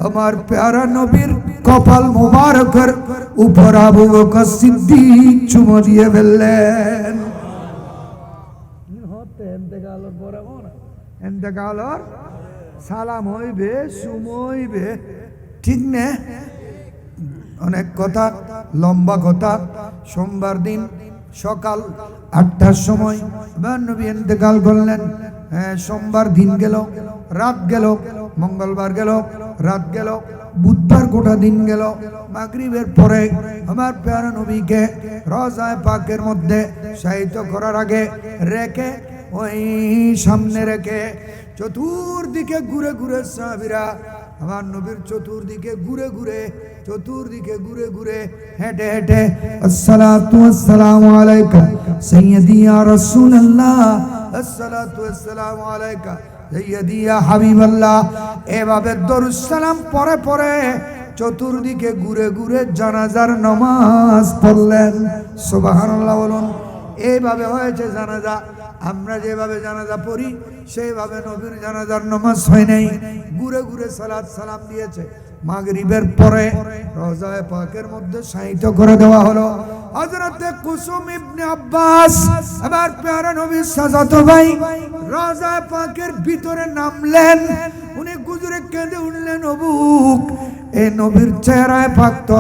আমার প্যারা নবীর কপাল মুবারকের উপর আবু বকর সিদ্দিক চুমো দিয়ে ফেললেন। ইন্তেকালের সালাম হইবে, চুমো হইবে, ঠিক না? অনেক কথা, লম্বা কথা। সোমবার দিন সকাল 8টার সময় নবী ইন্তেকাল করলেন। সোমবার দিন গেল, রাত গেল, মঙ্গলবার গেল, রাত গেল, বুধবার গোটা দিন গেল। মাগরিবের পরে আমার প্যারা নবীকে রওজায়ে পাকের মধ্যে শায়িত করার আগে রেখে, ওই সামনে রেখে চতুর্দিকে ঘুরে ঘুরে সাহাবীরা আমার নবীর চতুর্দিকে ঘুরে ঘুরে হেঁটে হেঁটে আসসালাতু ওয়াসসালামু আলাইকা সাইয়্যিদি ইয়া রাসূলুল্লাহ, আসসালাতু ওয়াসসালামু আলাইকা সাইয়্যিদি ইয়া হাবিবাল্লাহ, এভাবে দরুদ সালাম পরে পরে চতুর্দিকে ঘুরে ঘুরে জানাজার নামাজ পড়লেন। সুবহানাল্লাহ বলুন। এইভাবে হয়েছে জানাজা। আমরা যেভাবে জানাজা পড়ি সেইভাবে নবীর জানাজার নামাজ হয় নাই, ঘুরে ঘুরে সালাত সালাম দিয়েছে। মাগরিবের পরে রওজায়ে পাকের মধ্যে শায়িত করে দেওয়া হলো। হযরত কুসুম ইবনে আব্বাস আমার প্যারা নবীর চাচাতো ভাই রওজায়ে পাকের ভিতরে নামলেন। উনি গুজরে কেঁদে উঠলেন, অবুক, এই নবীর চেহারায় পাক তো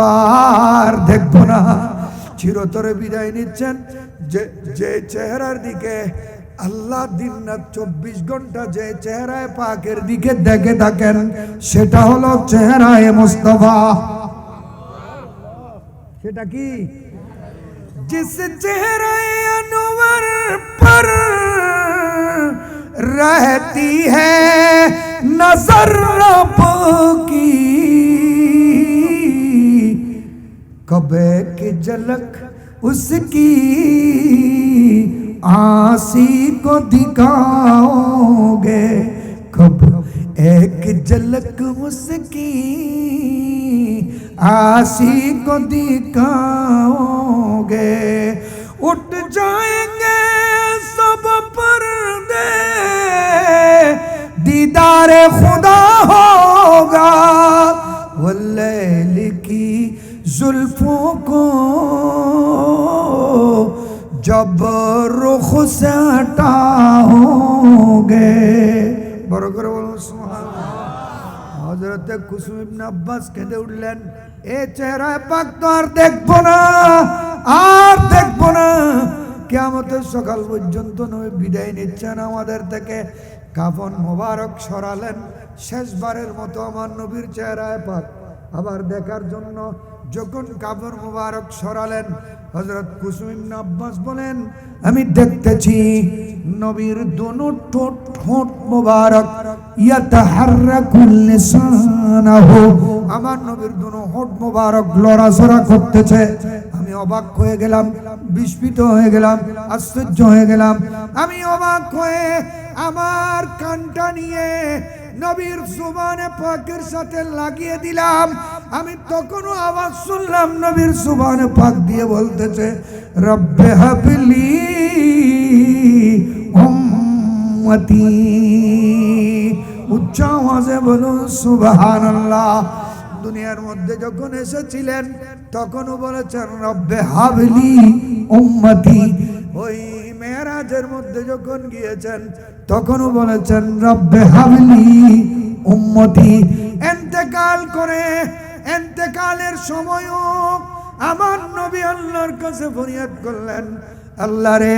আর দেখবো না। চিরতরে বিদায় নিচ্ছেন। যে চেহারার দিকে আল্লাহ দিন রাত 24 ঘন্টা যে চেহারায় পাকের দিকে দেখে থাকেন, সেটা হলো চেহারায় মুস্তাফা। সেটা কি? जिस चेहरे अनवर पर रहती है नजर रब की, कब की झलक उसकी आसी को दिखाओगे, कब एक झलक उसकी आसी को दिखाओगे, उठ जाएंगे सब पर्दे दीदार खुदा होगा, वो लैल की जुल्फों को जब रुख से हटाओगे। बड़ो करे बोलो सुभान। হযরতে কুসুম ইবনে আব্বাস কেঁদে উঠলেন, এ চেহারায় পাক তো আর দেখবো না, আর দেখবো না। কিয়ামতের সকাল পর্যন্ত নবী বিদায় নিচ্ছেন আমাদের থেকে। কাফন মোবারক সরালেন, শেষবারের মতো আমার নবীর চেহারায় পাক আবার দেখার জন্য যখন কাফন মোবারক সরালেন, হযরত কুসুম ইবনে আব্বাস বলেন, আমি দেখতেছি নবীর দোনো ঠোঁট মোবারক ইয়াতাহাররাকুল লিসানাহু, আমার নবীর দোনো ঠোঁট মোবারক লড়াচড়া করতেছে। আমি অবাক হয়ে গেলাম, বিস্মিত হয়ে গেলাম, আশ্চর্য হয়ে গেলাম। আমি অবাক হয়ে আমার কানটা নিয়ে নবীর জুবানে পাকের সাথে লাগিয়ে দিলাম। আমি তখনও আওয়াজ শুনলাম নবীর জুবানে পাক দিয়ে বলতেছে, রব্বে হাবলি উম্মতি। উচ্চ আওয়াজে বলুন সুবহানাল্লাহ। দুনিয়ার মধ্যে যখন এসেছিলেন তখনও বলেছেন রব্বে হাবলি উম্মতি। ওই মেরাজের মধ্যে যখন গিয়েছেন তখনও বলেছেন রব্বে হাবলি উম্মতি। ইন্তেকাল করে ইন্তেকালের সময়ও আমার নবী আল্লাহর কাছে ফরিয়াদ করলেন, আল্লাহ রে,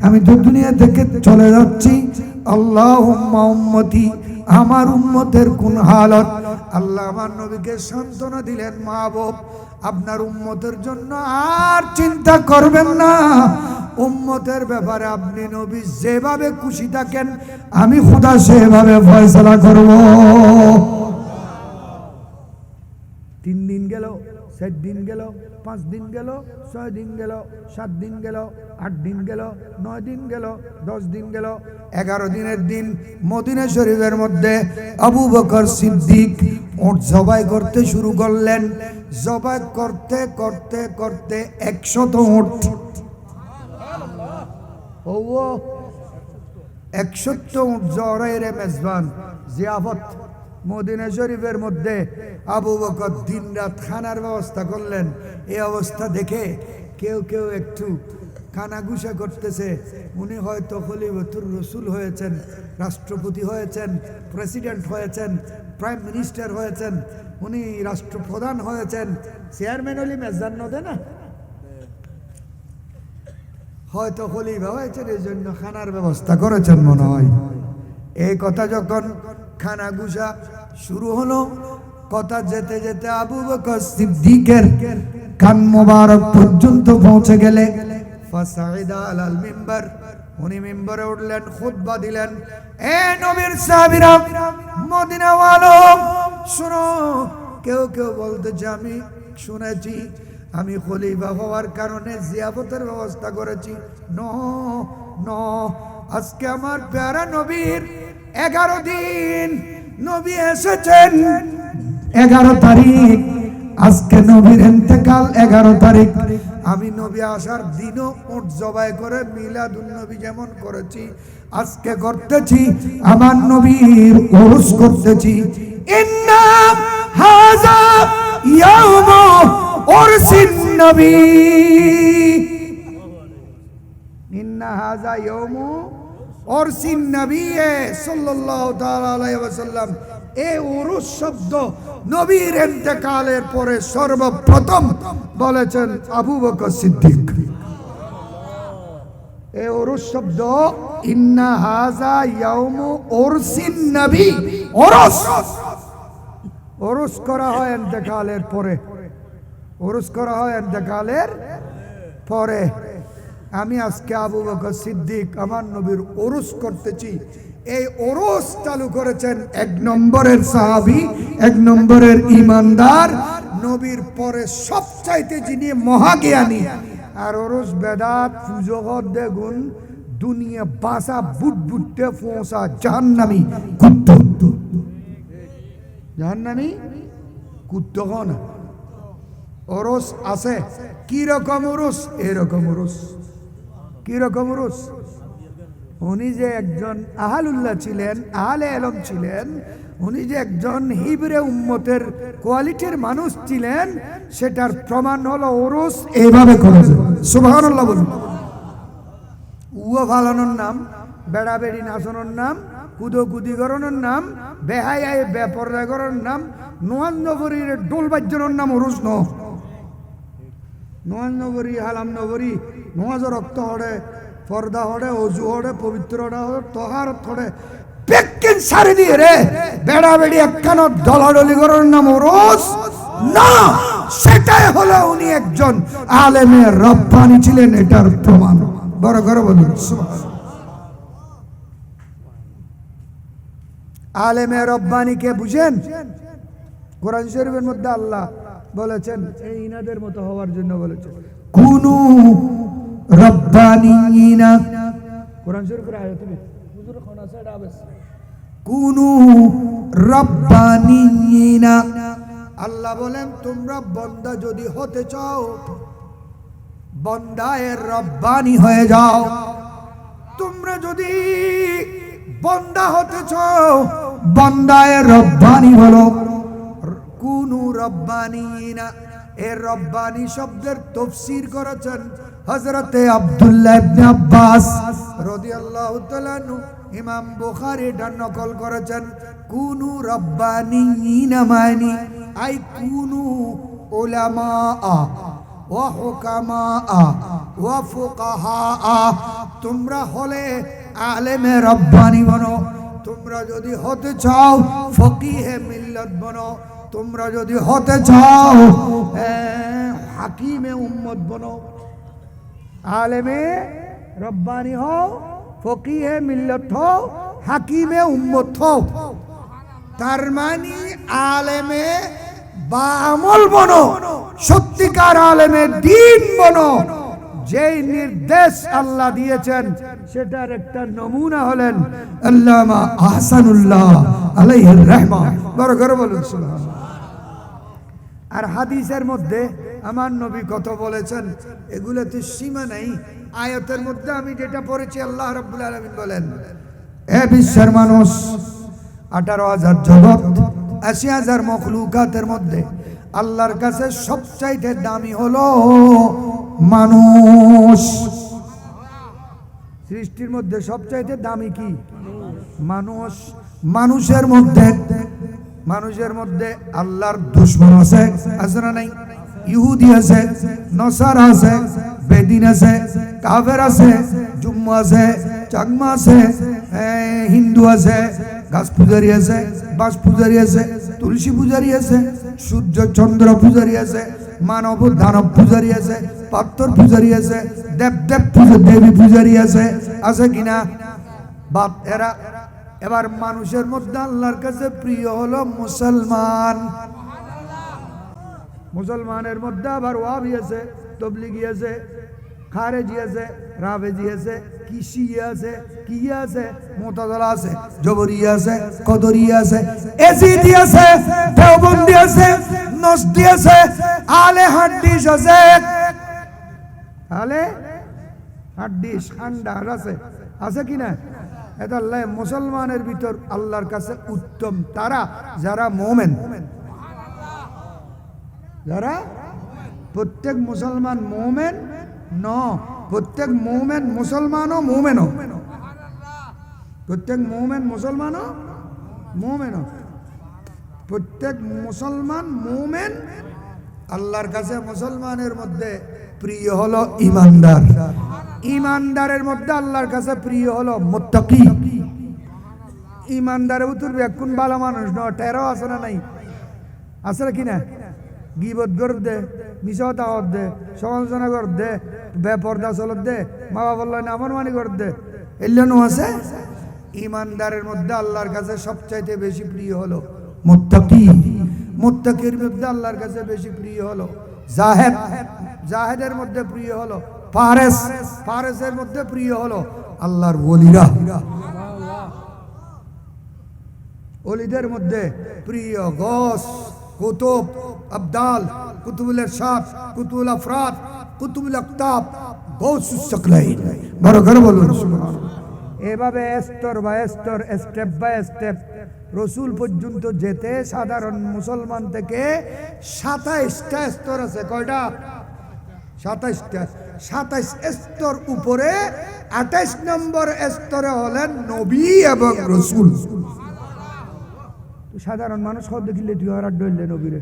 আমি তো দুনিয়া থেকে চলে যাচ্ছি, আল্লাহুম্মা উম্মতি, আমার উম্মতের কোন হালত। আল্লাহ আমার নবীকে সান্ত্বনা দিলেন, মাহবুব, আপনার উম্মতের জন্য আর চিন্তা করবেন না। উম্মতের ব্যাপারে আপনি নবী যেভাবে খুশি থাকেন, আমি খোদা সেভাবে ফয়সালা করব। 3 দিন গেল, 4 দিন গেল, 5 দিন গেল, 6 দিন গেল, 7 দিন গেল, 8 দিন গেল, 9 দিন গেল, 10 দিন গেল, 11 দিনের দিন মদিনা শরীফের মধ্যে আবু বকর সিদ্দিক উট জবাই করতে শুরু করলেন। জবাই করতে করতে করতে 100 উট, 100 উট জরাইরে মেজবান জিয়াফত মদিনা শরীফের মধ্যে আবু বকর দিন রাত খানার ব্যবস্থা করলেন। এই অবস্থা দেখে কেউ কেউ একটু কানাঘুষা করতেছে, উনি হয়তো খলিফাতুর রাসূল হয়েছেন, রাষ্ট্রপতি হয়েছেন, প্রেসিডেন্ট হয়েছেন, প্রাইম মিনিস্টার হয়েছেন, উনি রাষ্ট্রপ্রধান হয়েছেন, চেয়ারম্যান হলি মেজান নদে না, হয়তো খলিফা হয়েছেন, এই জন্য খানার ব্যবস্থা করেছেন মনে হয়। এই কথা যখন খানাঘুষা শুরু হলো, কথা যেতে যেতে আবু বকর সিদ্দিকের কান মোবারক পর্যন্ত পৌঁছে গেলে ফাসাইদা আলাল মিম্বার, উনি মিম্বরে উঠলেন, খুতবা দিলেন। এ নবীর সাহাবীরা, মদিনাওয়ালো শুনো, কেউ কেউ বলতেছে আমি শুনেছি আমি খলিফা হওয়ার কারণে জিয়াফতের ব্যবস্থা করেছি। নো নো, আজকে আমার প্যারা নবীর 11 দিন নবী এসেছেন, 11 তারিখ, আজকে নবীর ইন্তেকাল 11 তারিখ। আমি নবী আসার দিনও উট জবাই করে মিলাদুন নবী যেমন করেছি, আজকে করতেছি, আমার নবীর উরুস করতেছি। ইন্না হাযা ইয়াউমু উরসিন নবী, ইন্না হাযা ইয়াউমু উরসিন নবী সাল্লাল্লাহু তাআলা আলাইহি ওয়াসাল্লাম। এই উরুস শব্দ নবীর ইন্তেকালের পরে সর্বপ্রথম বলেছেন আবু বকর সিদ্দিক। এই উরুস শব্দ, ইন্না হাযা ইয়াউমু উরসিন নবী, উরুস, উরুস করা হয় ইন্তেকালের পরে, উরুস করা হয় ইন্তেকালের পরে। আমি আজকে আবু বকর সিদ্দিক আমার নবীর উরুস করতেছি। এই উরুস চালু করেছেন 1 নম্বরের সাহাবী, 1 নম্বরের ইমানদার, নবীর পরে সবচাইতে যিনি মহাজ্ঞানী। আর উরুস বেদাত পূজক দেখুন দুনিয়া বাসা বুট বুটতে ফোঁসা জাহান্নামী কুত্তা, জাহান্নামী কুত্তা না। উরুস আছে, কি রকম উরুস? এরকম উরুস। কি রকম উরুস? উনি যে একজন আহলুল্লাহ ছিলেন, আহলে ইলম ছিলেন, উনি যে একজন হিবরে উম্মতের কোয়ালিটির মানুষ ছিলেন, সেটার প্রমাণ হলো উরুস এইভাবে করেছে। সুবহানাল্লাহ বলুন। উয়া ফালানোর নাম, বেড়া বেড়ি নাচানোর নাম, কুদো কুদি করানোর নাম, বেহায়ায় বেপরদা করার নাম, নোয়াজ নগরীর ডোল বাজ্যানোর নাম উরুস ন। নোয়াজ নগরী, হালাম নগরী, নোয়াজ রক্ত হড়ে, পর্দা হড়ে, অজু হড়ে, পবিত্র হড়ে, তহারত হড়ে, বেকিন সারি দিয়ে রে বেড়া বেড়ি একখানো দলাদলি করার নাম উরুস না। সেটাই হলো উনি একজন আলেমে রব্বানি ছিলেন, এটার প্রমাণ। বড় করে বলুন আলেমে রব্বানিকে বুঝেন? কোরআন শরীফের মধ্যে আল্লাহ বলেছেন এই ইনাদের মতো হওয়ার জন্য বলেছেন, কুনু রব্বানিনা। কোরআন শরীফের আয়াত হুজুর কোন আছে এটা আবেস, কুনু রব্বানিনা। আল্লাহ বলেন তোমরা বান্দা যদি হতে চাও, বান্দায়ে রব্বানি হয়ে যাও। তোমরা যদি বান্দা হতে চাও, বান্দায়ে রব্বানি হলো। কুনু রব্বানিনা, এর রব্বানি শব্দের তাফসীর করেছেন হযরতে আব্দুল্লাহ ইবনে আব্বাস রাদিয়াল্লাহু তাআলা আনহু। ইমাম বুখারী এটা নকল করেছেন। কুনু রব্বানিনা মানে আই কুনু উলামা ওয়া হুকামা ওয়া ফুকাহা। তোমরা হলে আলেমে রব্বানি বনো। তোমরা যদি হতে চাও ফকিহে মিল্লাত বনো। তোমরা যদি হতে চাও হাকিমে উম্মত বনো। আলেমে রব্বানি হও, ফকিহে মিল্লাত হও, হাকিমে উম্মত হও। তার মানে আলেমে বা আমল বনো, সত্যিকার আলেমে দিন বনো। যেই নির্দেশ আল্লাহ দিয়েছেন সেটার একটা নমুনা হলেন আল্লামা আহসানুল্লাহ আলাইহির রাহমা। বড় করে বলুন সুবহানাল্লাহ। আর হাদিসের মধ্যে আমার নবী কত বলেছেন, এগুলোতে সীমা নাই। আয়াতের মধ্যে আমি যেটা পড়েছি, আল্লাহ রাব্বুল আলামিন বলেন, এ বিশ্বের মানুষ, 18,000 জগৎ, 80,000 মখলুকাতের মধ্যে আল্লাহর কাছে সবচাইতে দামি হলো মানুষ। সৃষ্টির মধ্যে সবচাইতে দামি কি? মানুষ। মানুষের মধ্যে আল্লাহর দুশমন আছে, আছে না নাই? ইহুদি আছে, নসারা আছে, বেদিন আছে, কাফের আছে, জুম্মা আছে, চাকমা আছে, হিন্দু আছে, গাছ পূজারি আছে, বাঁশ পূজারি আছে, তুলসী পূজারি আছে, সূর্য চন্দ্র পূজারি আছে, মানব দানব পূজারি আছে, পাত্তর পূজারি আছে, দেবী পূজারি আছে, আছে কিনা? বাপ এরা। এবার মানুষের মধ্যে আল্লাহর কাছে প্রিয় হলো মুসলমান। মুসলমানের মধ্যে আবার ওয়াহাবি আছে, তবলিগি আছে, খারেজি আছে, রাবেজি আছে, কিশিয়া আছে, কিয়া আছে, মুতাজিলা আছে, জবরিয়া আছে, কদরিয়া আছে, এজিদি আছে, দেওবন্দি আছে, নসদি আছে, আলে হাদিস আছে, আলে হাদিস খান্ডার আছে, আছে কিনা? এটা আল্লাহ মুসলমানের ভিতর আল্লাহর কাছে উত্তম তারা যারা মোমেন। যারা প্রত্যেক মুসলমান মোমেন ন, প্রত্যেক মোমেন মুসলমানও মোমেনও, প্রত্যেক মোমেন মুসলমানও মোমেনও, প্রত্যেক মুসলমান মোমেন। আল্লাহর কাছে মুসলমানের মধ্যে প্রিয় হলো ইমানদার, ইমানদারের মধ্যে আল্লাহর কাছে প্রিয় হলো মুত্তাকি। ইমানদারের উত্তর কোন ভালো মানুষ ন, টেরো আছে না নাই? আছে কি না? গিবত গরব দে, মিছা দাওয়াত দে, সমালোচনা কর দে, বেপরদা চলত দে, মা বাবার নাফরমানি কর দে, এগুলো আছে। ইমানদারের মধ্যে আল্লাহর কাছে সবচাইতে বেশি প্রিয় হলো মুত্তাকি। মুত্তাকির মধ্যে আল্লাহর কাছে বেশি প্রিয় হলো জাহেদ, জাহেদের মধ্যে প্রিয় হলো ফারেস, ফারেসের মধ্যে প্রিয় হলো আল্লাহর ওলিরা। ওলিদের মধ্যে প্রিয় গস, কুতুব, আবদাল, কুতুবুল ইরশাদ, কুতুবুল আফরাদ, কুতুবুল আকতাব, গৌসুস সাকলাইন। বড় করে বলুন সুবহানাল্লাহ। এভাবে স্তর বাই স্তর, স্টেপ বাই স্টেপ রসুল পর্যন্ত যেতে সাধারণ মুসলমান থেকে 27টা স্তর আছে। কয়টা? 27টা। 27 স্তর উপরে 28 নম্বর স্তরে হলেন নবী এবং রসুল। সাধারণ মানুষ হদ দেখিলে তুই আর ডইলে নবীরে,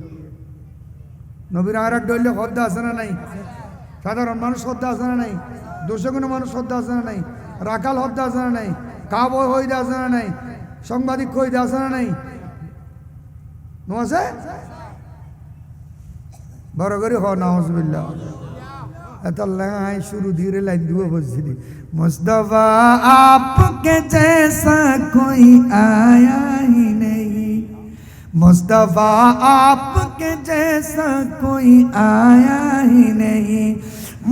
নবীর আর ডইলে হদ্দা আছে না নাই? সাধারণ মানুষ হদ্দা আছে না নাই? দোষে কোনো মানুষ হদ্দা আছে না নাই? রাখাল হদ্দা আছে না নাই? কাবয় হইদা আছে না নাই? সাংবাদিক হইদা আছে না নাই? আছে? বড় করে হ নাউজুবিল্লাহ। এত লাই শুরু ধীরে লাইন দুও বসছিলি। মুস্তফা আপকে জैसा कोई आया ही नहीं, मुस्तफा आपके जैसा कोई आया ही नहीं,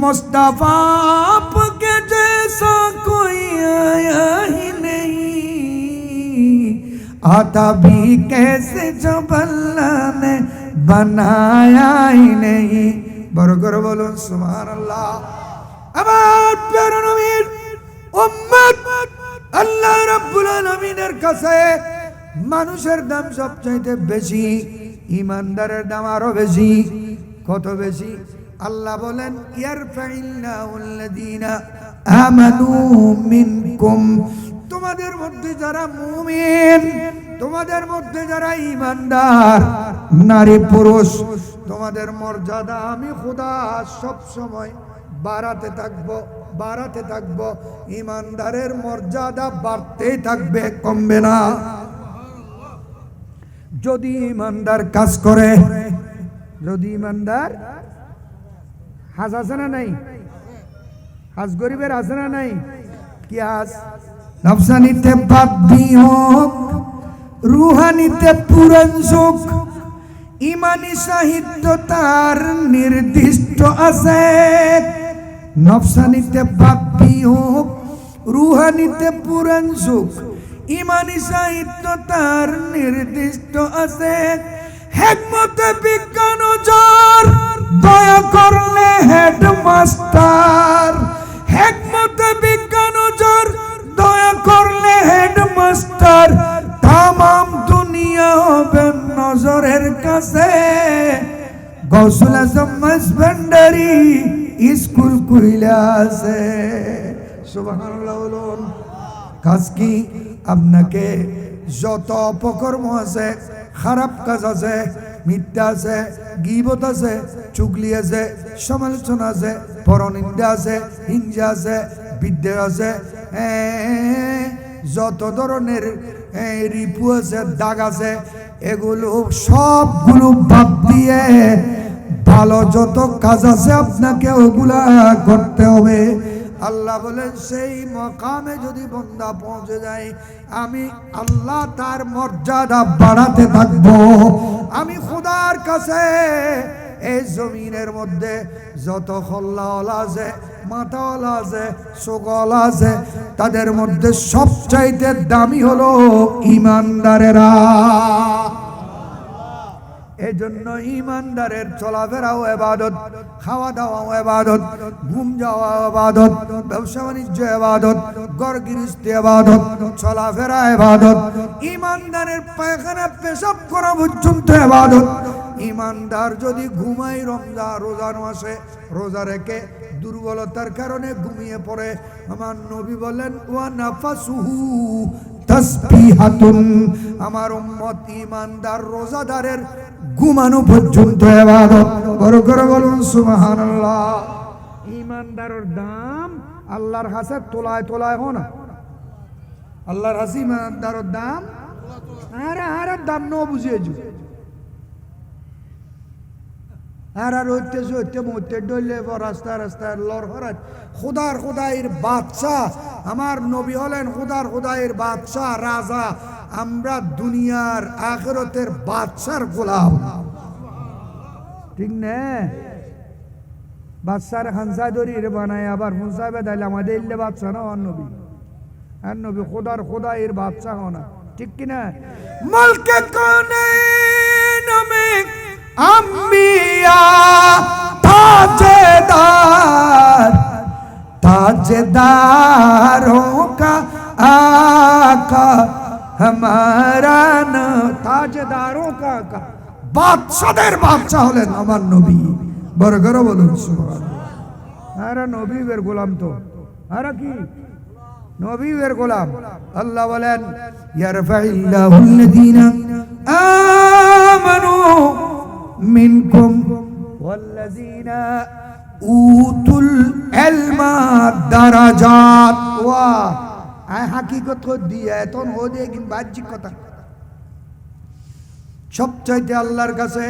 मुस्तफा आपके जैसा कोई आया ही नहीं, आता भी कैसे जब अल्लाह ने बनाया ही नहीं। বড় করে বলুন সুবহানাল্লাহ। আমার প্রিয় নবীর উম্মত, আল্লাহ রাব্বুল আলামিনের কাছে মানুষের দাম সবচাইতে বেশি, ইমানদারের দাম আরো বেশি। কত বেশি? আল্লাহ বলেন ইয়ারফাইল্লাহুল্লাযীনা আমানু মিনকুম, তোমাদের মধ্যে যারা মুমিন, তোমাদের মধ্যে যারা ইমানদার নারী পুরুষ, তোমাদের মর্যাদা আমি খোদা সব সময় বাড়াতে থাকবো, বাড়াতে থাকবো। ইমানদারের মর্যাদা বাড়তেই থাকবে, কমবে না। যদি ইমানদার কাজ করে, যদি ইমানদার হাজ আছে না নাই? হাজ গরিবের আছে না নাই? কি হাজ? নফসানিতে বাদ হোক, রুহানিতে পুরন সুখ, ইমানি সাহিত্য তার নির্দিষ্ট আছে, নফসানিতে বাপ্পি হোক, রুহানিতে পুরাণ সুখ। ইমানি সাহিত্য তার নির্দিষ্ট আছে, হেকমতে বিজ্ঞান জোর, দয়া করলে হেডমাস্টার। হেকমতে বিজ্ঞান জোর, দয়া করলে হেডমাস্টার। তামাম দুনিয়া হবে নজরের কাছে। গৌসুল আজম মাসভান্ডারি স্কুল খুইলা আছে। সুবহানাল্লাহ বলুন। কাজ কি? আপনাকে যত অপকর্ম আছে, খারাপ কাজ আছে, মিথ্যা আছে, গীবত আছে, চুগলি আছে, সমালোচনা আছে, পরনিন্দা আছে, হিংসা আছে, বিদ্বেষ আছে, যত ধরনের রিপু আছে, দাগ আছে, এগুলো সবগুলো বাদ দিয়ে ভালো যত কাজ আছে আপনাকে ওগুলা করতে হবে। আল্লাহ বলেন সেই মকামে যদি বান্দা পৌঁছে যায়, আমি আল্লাহ তার মর্যাদা বাড়াতে থাকবো। আমি খোদার কাছে এই জমিনের মধ্যে যত খল্লাওয়ালা আছে, মাথাওয়ালা আছে, চোখওয়ালা আছে, তাদের মধ্যে সবচাইতে দামি হলো ইমানদারেরা। এই জন্য ইমানদারের চলাফেরাও ইবাদত, খাওয়া দাওয়াও ইবাদত, ঘুম যাওয়া ইবাদত, ব্যবসা বাণিজ্য ইবাদত, ঘর গৃহস্থী ইবাদত, চলাফেরা ইবাদত। ইমানদারের পায়খানা পেশাব করা পর্যন্ত ইবাদত। ইমানদার যদি ঘুমায় রোজার মাসে, রোজা রেখে দুর্বলতার কারণে ঘুমিয়ে পড়ে, আমার নবী বলেন ওয়া নাফাসুহু তাসবিহাতুন, আমার উম্মত ইমানদার রোজাদারের ঘুমানো পর্যন্ত ইবাদত। বড় করে বলুন সুবহানাল্লাহ। ইমানদারের দাম আল্লাহর কাছে তোলায় তোলায় হয় না। আল্লাহর কাছে ইমানদারের দাম আরে দাম ন বুঝিয়েছো। আর হইতে মরতে ডলে রাস্তা রাস্তায় লড়হরাত। খোদার বাদশা, আমার নবী হলেন খোদার বাদশা, রাজা। আমরা দুনিয়ার আখিরাতের বাদশার গোলাম, ঠিক না? বাদশার খানসায় দরিয়ে বানায় আবার ফুনসায় বেদাইলে আমাদের ইল্লে বাদশা না। আর নবী খোদার বাদশা হনা, ঠিক কিনা? মুলকে কোনে নামে अम्बिया ताजेदारों का आका हमारा न, ताजेदारों का आका, बादशाहদের বাদশা হলেন আমার নবী। বড় করে বলুন সুবহানাল্লাহ। আরে নবীর গোলাম তো, আরে কি নবীর গোলাম। আল্লাহ বলেন ইয়ারফাইল্লাহুল্লাযীনা আমানু মিনকুম ওয়াল্লাযীনা উতুল ইলমা দারাজাত। ওয়া আয় হাকিকত দিয়ে এখন ওদের কিন্তু বাহ্যিক কথা। সবচাইতে আল্লাহর কাছে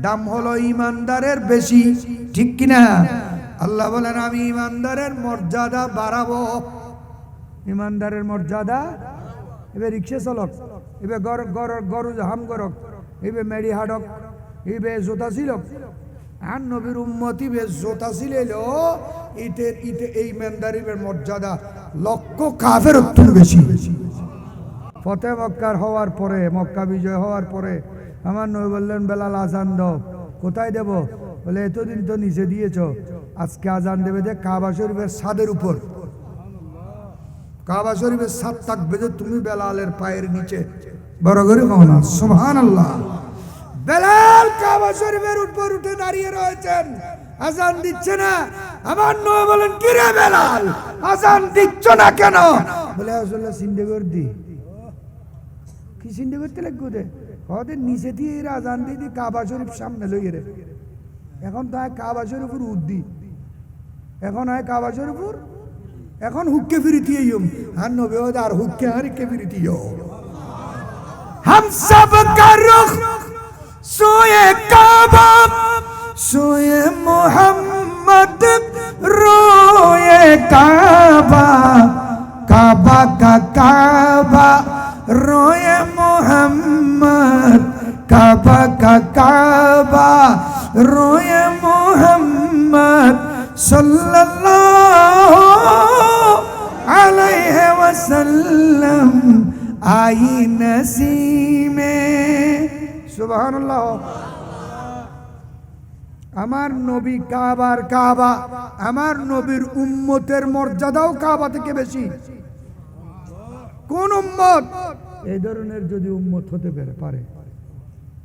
দাম হলো ইমানদারের বেশি, ঠিক কিনা? আল্লাহ বলেন আমি ইমানদারের মর্যাদা বাড়াবো। ইমানদারের মর্যাদা, এবার রিক্সা চলক, এবার গরু হাম করক, এবার মেড়ি হাডক, এবে জোতা ছিলক। আর নবীর উম্মতি বে জোতা ছিলেল ইতে এই ইমানদারির মর্যাদা লক্ষ কাফের উত্তর বেশি। ফতে মক্কার হওয়ার পরে, মক্কা বিজয় হওয়ার পরে আমার নবী বললেন বেলাল আজান দাও। কোথায় দেব? বলে এতদিন তো নিচে দিয়েছ, আজকে আজান দেবে যে কাবা শরীফের ছাদের উপর। কাবা শরীফের ছাদ থাকবে যে তুমি বেলালের পায়ের নিচে। বড় করে কও না সুবহানাল্লাহ। বেলাল কাবা শরীফের উপর উঠে দাঁড়িয়ে রয়েছেন, আজান দিচ্ছে না। আমার নবী বলেন কি রে বেলাল, আজান দিচ্ছ না কেন? বলে আসলে সিন্ধে করে দি। কি সিন্ধে করতে লাগবে রে? ওদের নিচে দিয়ে আজান দিয়ে কাবা শরীফ সামনে লইয়ে রে। এখন তো কাবা শরীফের উদ্দি, এখন হয় কাবা শরীফুর, এখন হুক্কে ফিরিতি আর নবী আর হুক্কে হারিকে ফিরিতি। हम सब का रुख सोए काबा, सोए मोहम्मद रोए काबा, काबा का काबा रोए मोहम्मद, काबा का কাবা রোয়ে মোহাম্মদ সাল্লাল্লাহু আলাইহি ওয়াসাল্লাম আই নসিমে সুবহানাল্লাহ। আমার নবী কাবার কাবা, আমার নবীর উম্মতের মর্যাদাও কাবা থেকে বেশি। কোন উম্মত এই ধরনের যদি উম্মত হতে পারে?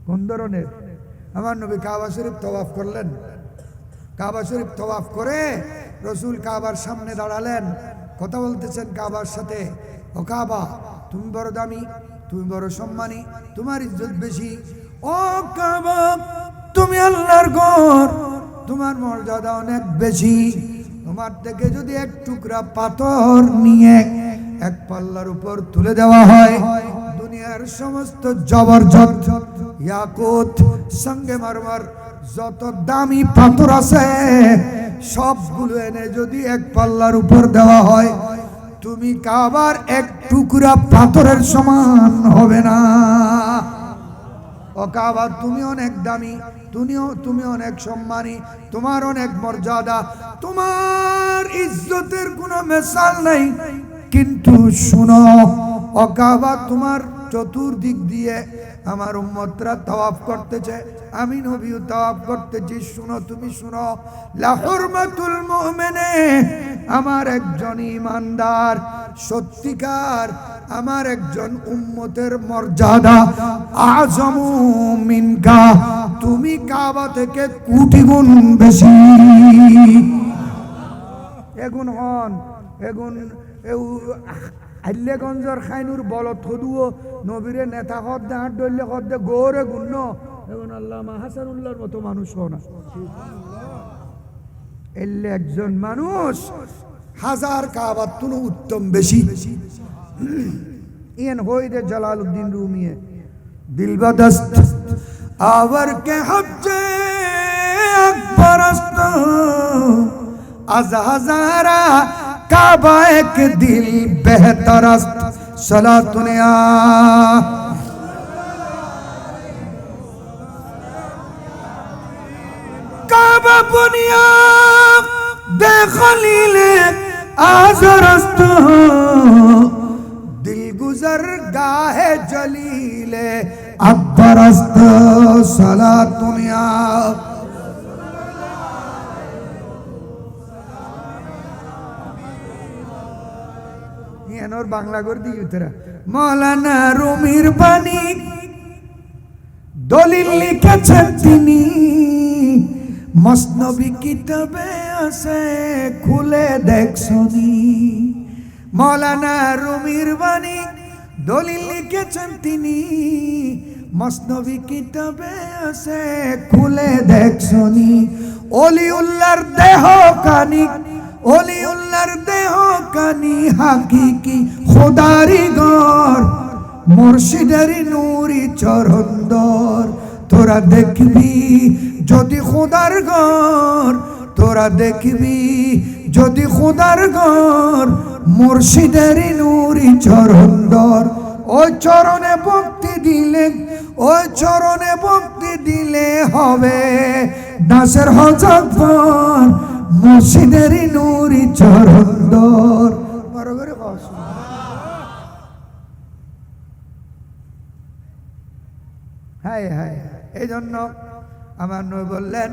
কোন ধরনের? আমার নবী কাবা শরীফ তওয়াফ করলেন, কাবা শরীফ তওয়াফ করে রসুল কাবার সামনে দাঁড়ালেন, কথা বলতেছেন কাবার সাথে, ও কাবা তুমি বড় দামি, তুমি বড় সম্মানী, তোমার ইজ্জত বেশি। ও কাবা তুমি আল্লাহর ঘর, তোমার মর্যাদা অনেক বেশি। তোমার থেকে যদি এক টুকরা পাথর নিয়ে এক পাল্লার উপর তুলে দেওয়া হয়, দুনিয়ার সমস্ত জবরদস্ত ইয়াকুত সঙ্গে মারমার যত দামি পাথর আছে সবগুলো এনে যদি এক পাল্লার উপর দেওয়া হয়, তুমি কাবার এক টুকরা পাথরের সমান হবে না। ও কাবা তুমি অনেক দামি, তুমি অনেক সম্মানী, তোমার অনেক মর্যাদা, তোমার ইজ্জতের কোনো মিসাল নাই। কিন্তু শুনো ও কাবা, তোমার চতুর্দিক দিয়ে আমার উম্মতরা তাওয়াফ করতেছে, আমি নবীও তাওয়াফ করতেছি। শুনো, তুমি শুনো, লা হুরমাতুল মুমিনে, আমার একজন ঈমানদার সত্যিকার, আমার একজন উম্মতের মর্যাদা আযমু মিনকা, তুমি কাবা থেকে কোটি গুণ বেশি। এগুন হন এগুন আল্লেগঞ্জর খাইনুর বলত হদুও নবীরে নেতা হদ দে হাত ধরলে হদ দে গৌরে গুণ্য এখন আল্লামা হাসানুল্লাহর মতো মানুষ হো না। এলে একজন মানুষ হাজার কাবার তুনো উত্তম বেশি। ইয়েন হই দে জালালউদ্দিন রুমিয়ে দিলবদস্ত আওয়ার কে হজ্জে আকবরস্ত আজ হাজারা काबा एक दिल बेहतरस्त सलातुनिया काबा बुनिया दे खलीले आजरस्त दिल गुजर गाहे जलीले अकबरस्त सलातुनिया বাংলা করে দিই উত্তরা। মৌলানা রুমির বাণী দলিল লিখেছেন তিনি, মসনবী কিতাবে আছে খুলে দেখছনি। মৌলানা রুমির বাণী দলিল লিখেছেন তিনি, মসনবী কিতাবে আছে খুলে দেখছনি। অলিউল্লাহর দেহ কানি, অলিউল্লাহর দেহ কানি হাকিকি খোদারি ঘর, মুর্শিদারি নূরি চরন্দর। তোরা দেখবি যদি খোদার ঘর, তোরা দেখবি যদি খোদার ঘর, মুর্শিদারি নূরি চরন্দর। ওই চরণে ভক্তি দিলে, ওই চরণে ভক্তি দিলে হবে দাসের হজকবর, মুর্শিদেরি নূরি চরন্দর। হায় হায়, এই জন্য আমার নবী বললেন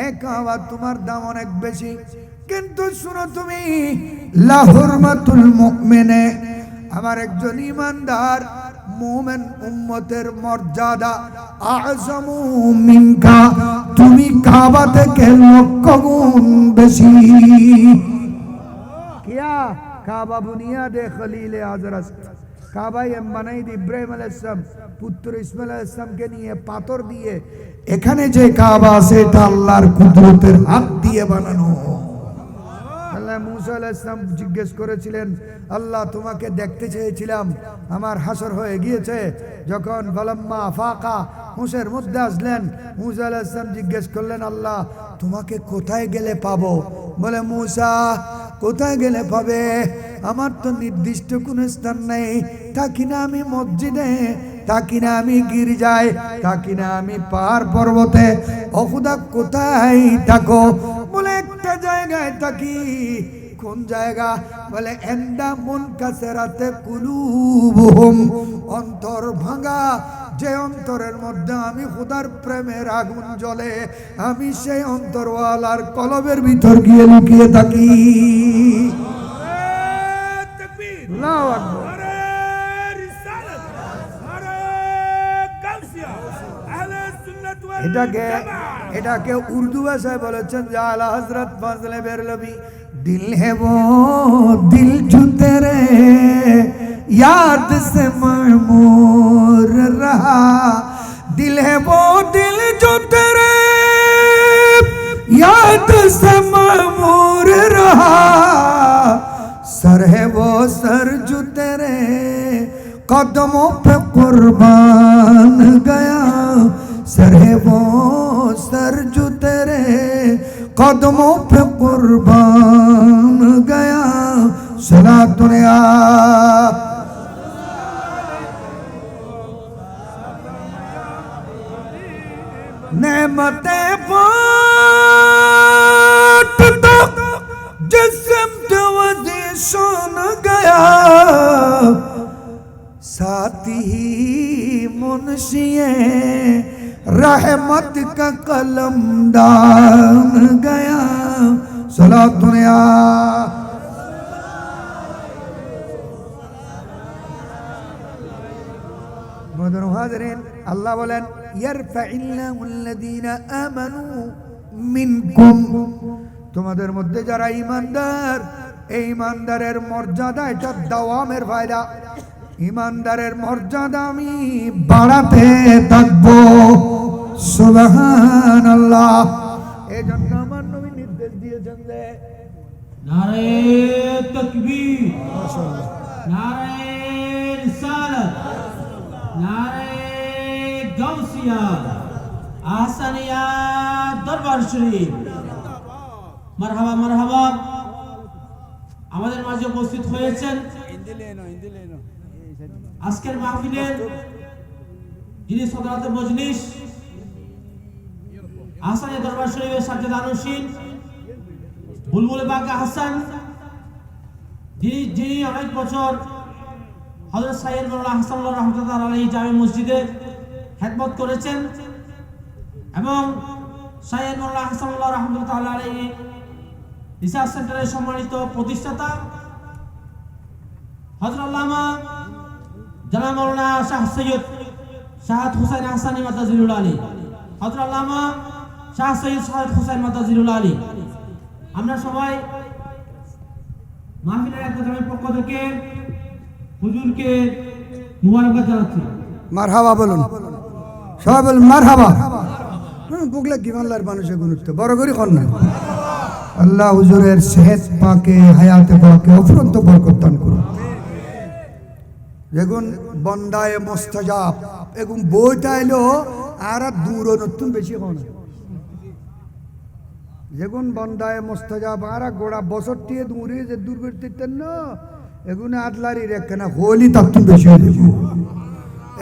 এ কাবা তোমার দাম অনেক বেশি। কিন্তু শুনো তুমি, লা হুরমাতুল মুমিনে, আমার একজন ঈমানদার মুমিন উম্মতের মর্যাদা আযমু মিনকা, তুমি কাবা থেকে লক্ষ গুণ বেশি। কিয়া কাবা বুনিয়াদে খলিলে আজরাস, কাবাই বানাই দি ইব্রাহিম আলাইহিস সালাম পুত্র ইসমাইল আলাইহিস সালামকে নিয়ে পাথর দিয়ে। এখানে যে কাবা আছে এটা আল্লাহর কুদরতের হাত দিয়ে বানানো। আল্লাহ মুসা আলাইহিস সালাম জিজ্ঞেস করেছিলেন, আল্লাহ তোমাকে দেখতে চেয়েছিলাম, আমার হাসর হয়ে গিয়েছে। যখন বালাম্মা ফাকা হুঁশের মধ্যে আসলেন, মুসা আলাইহিস সালাম জিজ্ঞেস করলেন, আল্লাহ তোমাকে কোথায় গেলে পাবো? বলে মুসা কোথায় গেলে পাবে, আমার তো নির্দিষ্ট কোনো স্থান নেই, থাকি না আমি মসজিদে, থাকি না আমি গির্জায়, থাকি না আমি পাহাড় পর্বতে। ও খোদা কোথায় থাকো? বলে একটা জায়গায় থাকি। কোন জায়গা? বলে এন্ডা মুনকাসিরাতে কুলুবুহুম, অন্তর ভাঙা যে অন্তরের মধ্যে আমি খোদার প্রেমের আগুন জ্বলে, আমি সেই অন্তরওয়ালার কলবের ভিতর গিয়ে লুকিয়ে থাকি। আল্লাহু আকবার। এটাকে উর্দু ভাষায় বলেছেন যে আলা হযরত ফজলে বেরলভী, দিল হে वो दिल जो तेरे याद से मरमूर रहा, दिल है वो दिल जो तेरे याद से मरमूर रहा, सर है वो सर जो तेरे कदमों पे कुर्बान गया, सर है वो सर जो तेरे कदमों पे कुर्बान गया। सलातुन या नेमतें बांटता जिस्म तवज़ी सुन गया, साथी ही मुंशिए रहमत का कलम दान गया। सलातुन या मुहतरम हाज़रीन, अल्लाह बोलेन ইয়ারফাইল্লাহুল্লাযীনা আমানু মিনকুম, তোমাদের মধ্যে যারা ঈমানদার, এই ঈমানদারের মর্যাদা, এটা দাওয়ামের ফায়দা। ঈমানদারের মর্যাদা আমি বাড়াতে থাকবো। সুবহানাল্লাহ। এই জন্য আমার নবী নির্দেশ দিয়েছেন যে নারে তাকবীর, মাশাআল্লাহ, নারে রিসালাত, নারে গাউসিয়া, আহসানিয়া দরবার শরীফ। মারহাবা মারহাবা। আমাদের মাঝে উপস্থিত হয়েছেন আজকের মাহফিলের যিনি সদরাতে মজলিস আহসানিয়া দরবার শরীফের সাজ্জাদ আনুশীন বুলবুল বাঁকা হাসান, যিনি অনেক বছর হযরত সাইয়্যিদ মাওলানা হাসানুল্লাহ রাহমাতুল্লাহ আলাইহি জামে মসজিদে খেদমত করেছেন, এবং সাইয়্যিদ মাওলানা হাসানুল্লাহ রাহমাতুল্লাহ আলাইহি রিসার্চ সেন্টারের সম্মানিত প্রতিষ্ঠাতা হযরত আল্লামা জনাব মাওলানা শাহ সৈয়দ শাহাদ হুসাইন আহসানী মাদাজিরুল আলী, হযরত আল্লামা শাহ সৈয়দ শাহাদ হুসাইন মাদাজিরুল আলী। আমরা সবাই মাহফিলের একজনের পক্ষ থেকে হুজুরকে মুবারকবাদ জানাচ্ছি। মারহাবা বলুন, সবাই বলুন মারহাবা। বুকলে কি আল্লাহর মানুষের গুরুত্ব বড় করে কর না। আল্লাহ হুজুরের সেহত পাকে, হায়াতে পাকে অফুরন্ত বরকত দান করুন। যেগুন বন্দায় মুস্তাজাব এগুন বইটা এলো আর দূর নতুন বেশি হয়, যেগুন বন্দায় মুস্তাজাব আর গোড়া বছর টিয়ে দূরে যে দূর করতেন না, এগুন আদলারি রেখে না হোলি তখন বেশি হয়ে যাব।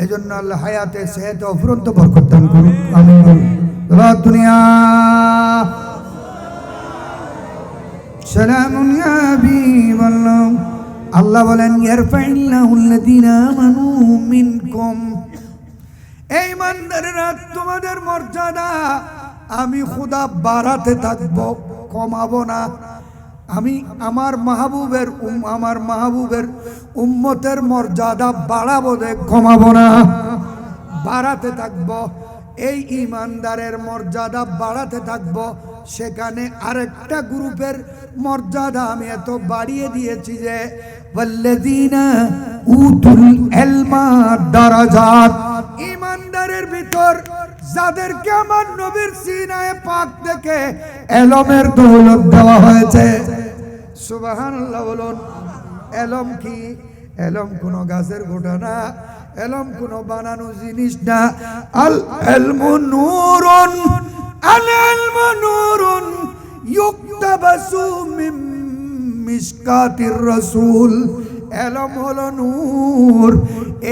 এই জন্য আল্লাহ হায়াতে সেহত অফুরন্ত বরকত দান করুন। আমিন বলুন। দুনিয়া সালামুন ইয়া হাবিবাল্লাহ। আল্লাহ বলেন ইয়ারফাইল্লাহুল্লাযীনা আমানু মিনকুম, এই ইমানদাররা তোমাদের মর্যাদা আমি খোদা বাড়াতে থাকবো, কমাবো না। আমি আমার মাহবুবের উম্মতের মর্যাদা বাড়াবো, কমাবো না, বাড়াতে থাকবো। এই ইমানদারের মর্যাদা বাড়াতে থাকবো। সেখানে আরেকটা গ্রুপের মর্যাদা আমি এত বাড়িয়ে দিয়েছি যে ওয়াল্লাযীনা উতুল ইলমা দারাজাত, ইমানদারের ভিতর যাদেরকে আমার নবীর সিনায়ে পাক থেকে ইলমের দৌলত দেওয়া হয়েছে। সুবহানাল্লাহ বলুন। ইলম কি? ইলম কোন গাছের গোটা না, ইলম কোন বানানো জিনিস না। আল ইলমু নূরুন, আল ইলমু নূরুন ইউকতাবাসু মিন মিশকাতির রাসূল। ইলম হলো নূর,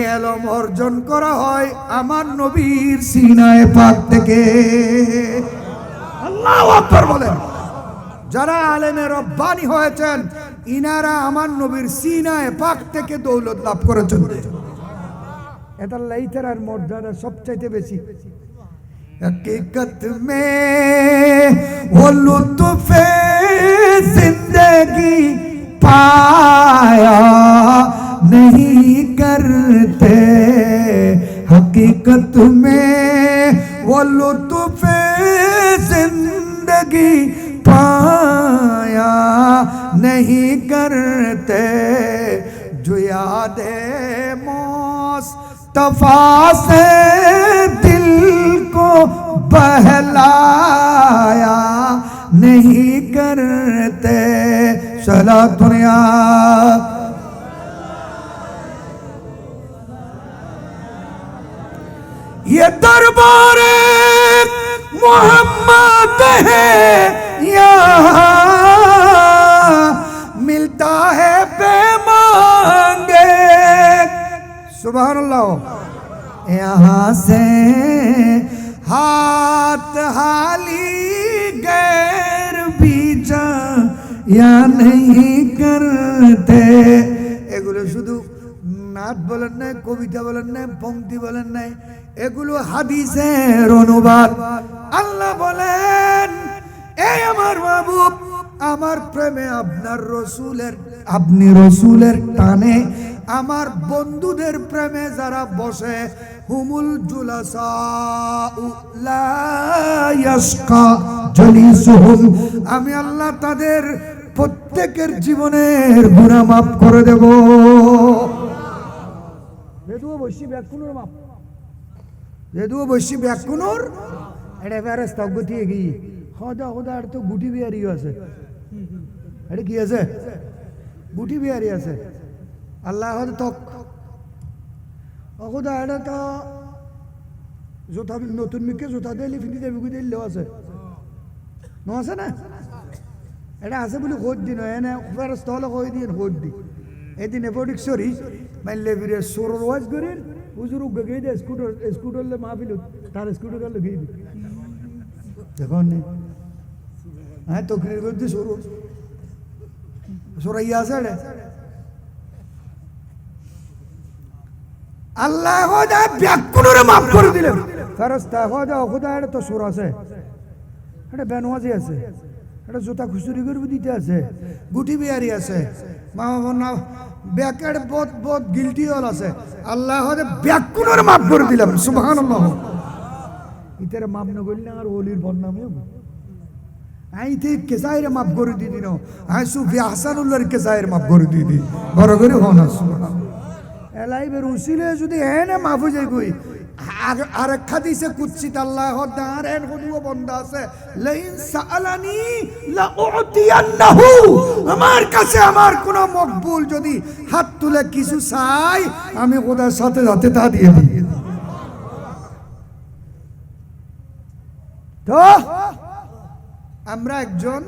এলম অর্জন করা হয় আমার নবীর সিনায়ে পাক থেকে। আল্লাহু আকবার বলেন। যারা আলেমে রব্বানি হয়েছেন ইনারা আমার নবীর সিনায়ে পাক থেকে দৌলত লাভ করেছেন। এটা লাইতের আর মর্যাদা সবচাইতে বেশি। हकीकत में वो लुत्फ जिंदगी पाया नहीं करते, हकीकत में वो लुत्फ जिंदगी पाया नहीं करते, जो यादे मुस्तफा से दिल को बहलाया नहीं करते। सलातुन या ये दरबार मोहम्मद है, यहाँ मिलता है बेमांगे। सुभान अल्लाह। यहाँ से हाथ हाली गैर बीजा या नहीं करते। এগুলো শুধু নাত বলেন নাই, কবিতা বলেন নাই, পংক্তি বলেন নাই, এগুলো হাদিসের অনুবাদ। আল্লাহ বলেন, এই আমার মাহবুব, আমার প্রেমে আপনার রসুলের, আপনি রসুলের টানে আমার বন্ধুদের প্রেমে যারা বসে, হুমুল জুলাসাউ লা ইয়াশকা জলিসুহুম, আমি আল্লাহ তাদের প্রত্যেকের জীবনের গুনাহ মাফ করে দেব। যেদুও বসি ব্যাকুনুর মাপ, যেদুও বসি ব্যাকুনুর এটা ফেরেশতা গতি এগি খোদা খোদা আর তো গুটি বিহারি আছে, এটা কি আছে? গুটি বিহারি আছে। আল্লাহ হয়তো তক খোদা এটা তো জোতা নতুন মিকে জোতা দিলে ফিনি দেবি দিলেও আছে, ন আছে না? এটা আছে বলে খোঁজ দিন এনে ফেরস্তা হলে কই দিন খোঁজ দি। এদিন এপটিক সরি মাইলে ফিরে সরর ওয়াজ করেন হুজুর গেই দে স্কুটার স্কুটারলে মাহফিল তার স্কুটার লগেই দি দেখুন হ্যাঁ তকরির করতে সরর সরাইয়া আছে রে। আল্লাহ খোদা ব্যাকুনরে মাফ করে দিলেন। ফেরেশতা খোদা খোদা এটা তো সুর আছে, এটা বেনওয়াজি আছে, এটা জোতা খুচুরি করবি দিতে আছে, গুটি বিহারি আছে, মা বাবা ব্যাকের বহুত বহুত গিলটি হল আছে। আল্লাহ খোদা ব্যাকুনরে মাফ করে দিলাম। সুবহানাল্লাহ। ইতারে মাফ না করলে আর ওলির বদনাম হবে। আই ঠিক কেসাইরে মাফ করে দিদি না, আই সুফি হাসানুল্লাহর কেসাইরে মাফ করে দিদি বড় করে হন। সুবহানাল্লাহ। এলাইবের উসিলে যদি এনে মাফ হয়ে যায় কই আরেক হাদিসে কুদসিত আল্লাহ দাঁড়েন হুদুও বন্দা আছে, লাইন সাআলানি লা উতিয়ান্নাহু, আমার কাছে আমার কোন মকবুল যদি হাত তুলে কিছু চাই আমি খোদার সাথে সাথে তা দিয়ে দিই। তো আমরা একজন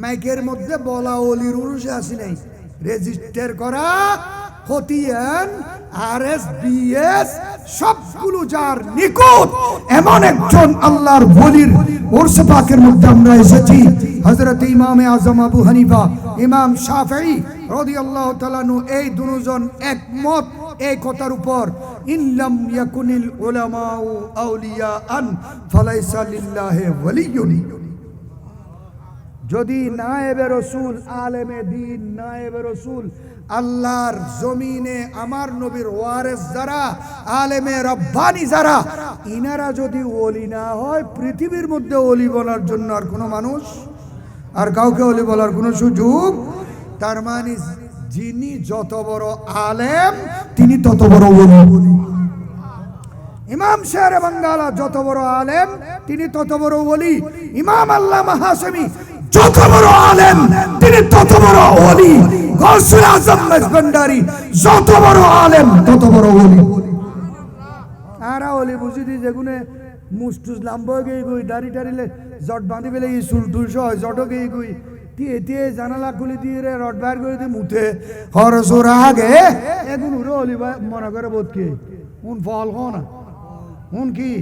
মাইকের মধ্যে বলা ওলির উরুষে আসি নাই, রেজিস্টার করা খতিয়ান RSBS সবগুলো যার নিকট এমন একজন আল্লাহর ওলির ওরসে পাকের মধ্যে আমরা এসেছি। হযরত ইমামে আজম আবু হানিফা, ইমাম শাফিঈ রাদিয়াল্লাহু তাআলা আনহু, এই দুজন একমত এই কথার উপর, ইল্লাম ইয়াকুনিল উলামাউ আউলিয়াআন ফালাইসা লিল্লাহি ওয়ালিয়্যুন। যদি নায়েবে রাসূল, আলেমে দ্বীন, নায়েবে রাসূল আল্লাহর জমিনে আমার নবীর ওয়ারিস যারা, আলেমে রব্বানি যারা, ইনারা যদি ওলি না হয়, পৃথিবীর মধ্যে ওলি বলার জন্য আর কোনো মানুষ আর কাউকে ওলি বলার কোনো সুযোগ। তার মানে যিনি যত বড় আলেম তিনি তত বড় ওলি। ইমাম শেরে বাঙ্গালা যত বড় আলেম তিনি তত বড় ওলি। ইমাম আল্লামা হাশেমি যত বড় আলেম তিনি তত বড় ওলি। গৌসুল আজম মেজবান্ডারি যত বড় আলেম তত বড় ওলি। আরা ওলি বুঝি দি যেগুনে মুস্তুজ লাম্ব গই গই দাড়ি টাড়িলে জট বাঁধি পেলে এই চুল টুল সহ জট গই গই দিয়ে জানালা খুলে দিয়ে রে রড বাইর করে দিয়ে মুতে খরচোর আগে এগুন উড়ে অলিবা মনে করে বোধ কি উন ফল না উন কি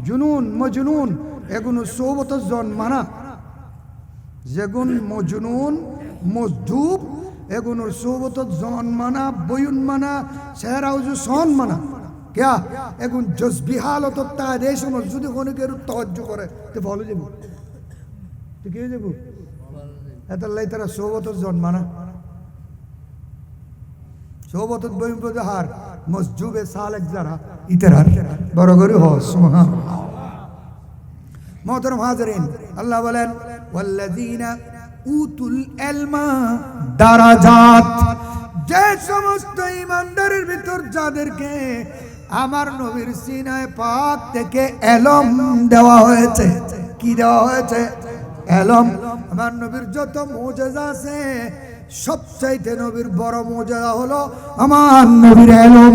জুনুন মজনুন এগুন সোবত জন্মানা যেগুন মজনুন মজদুব এগুনোর সোবত জন্মানা বয়ুনমানা সেহরাউজু সনমানা क्या এগুন জজবি হালত তা দেশ যদি কোনো কেউ তওজ্জু করে তো ফলো যাব তো কি যাব এত লাই তারা সোবত জন্মানা সোবত বয়ুন প্রজাহার মসজুবে সালেক যারা ইতরার বড় করে হ সুবহানাল্লাহ মোহতরম হাজরিন আল্লাহ বলেন ওয়াল্লাযীনা উতুল ইলমা দারাজাত যে সমস্ত ঈমানদারের ভিতর যাদেরকে আমার নবীর সিনায় পাক থেকে ইলম দেওয়া হয়েছে কি দেওয়া হয়েছে ইলম আমার নবীর যত মুজিজা আছে সবচাইতে নবীর বড় মুজিজা হলো আমার নবীর ইলম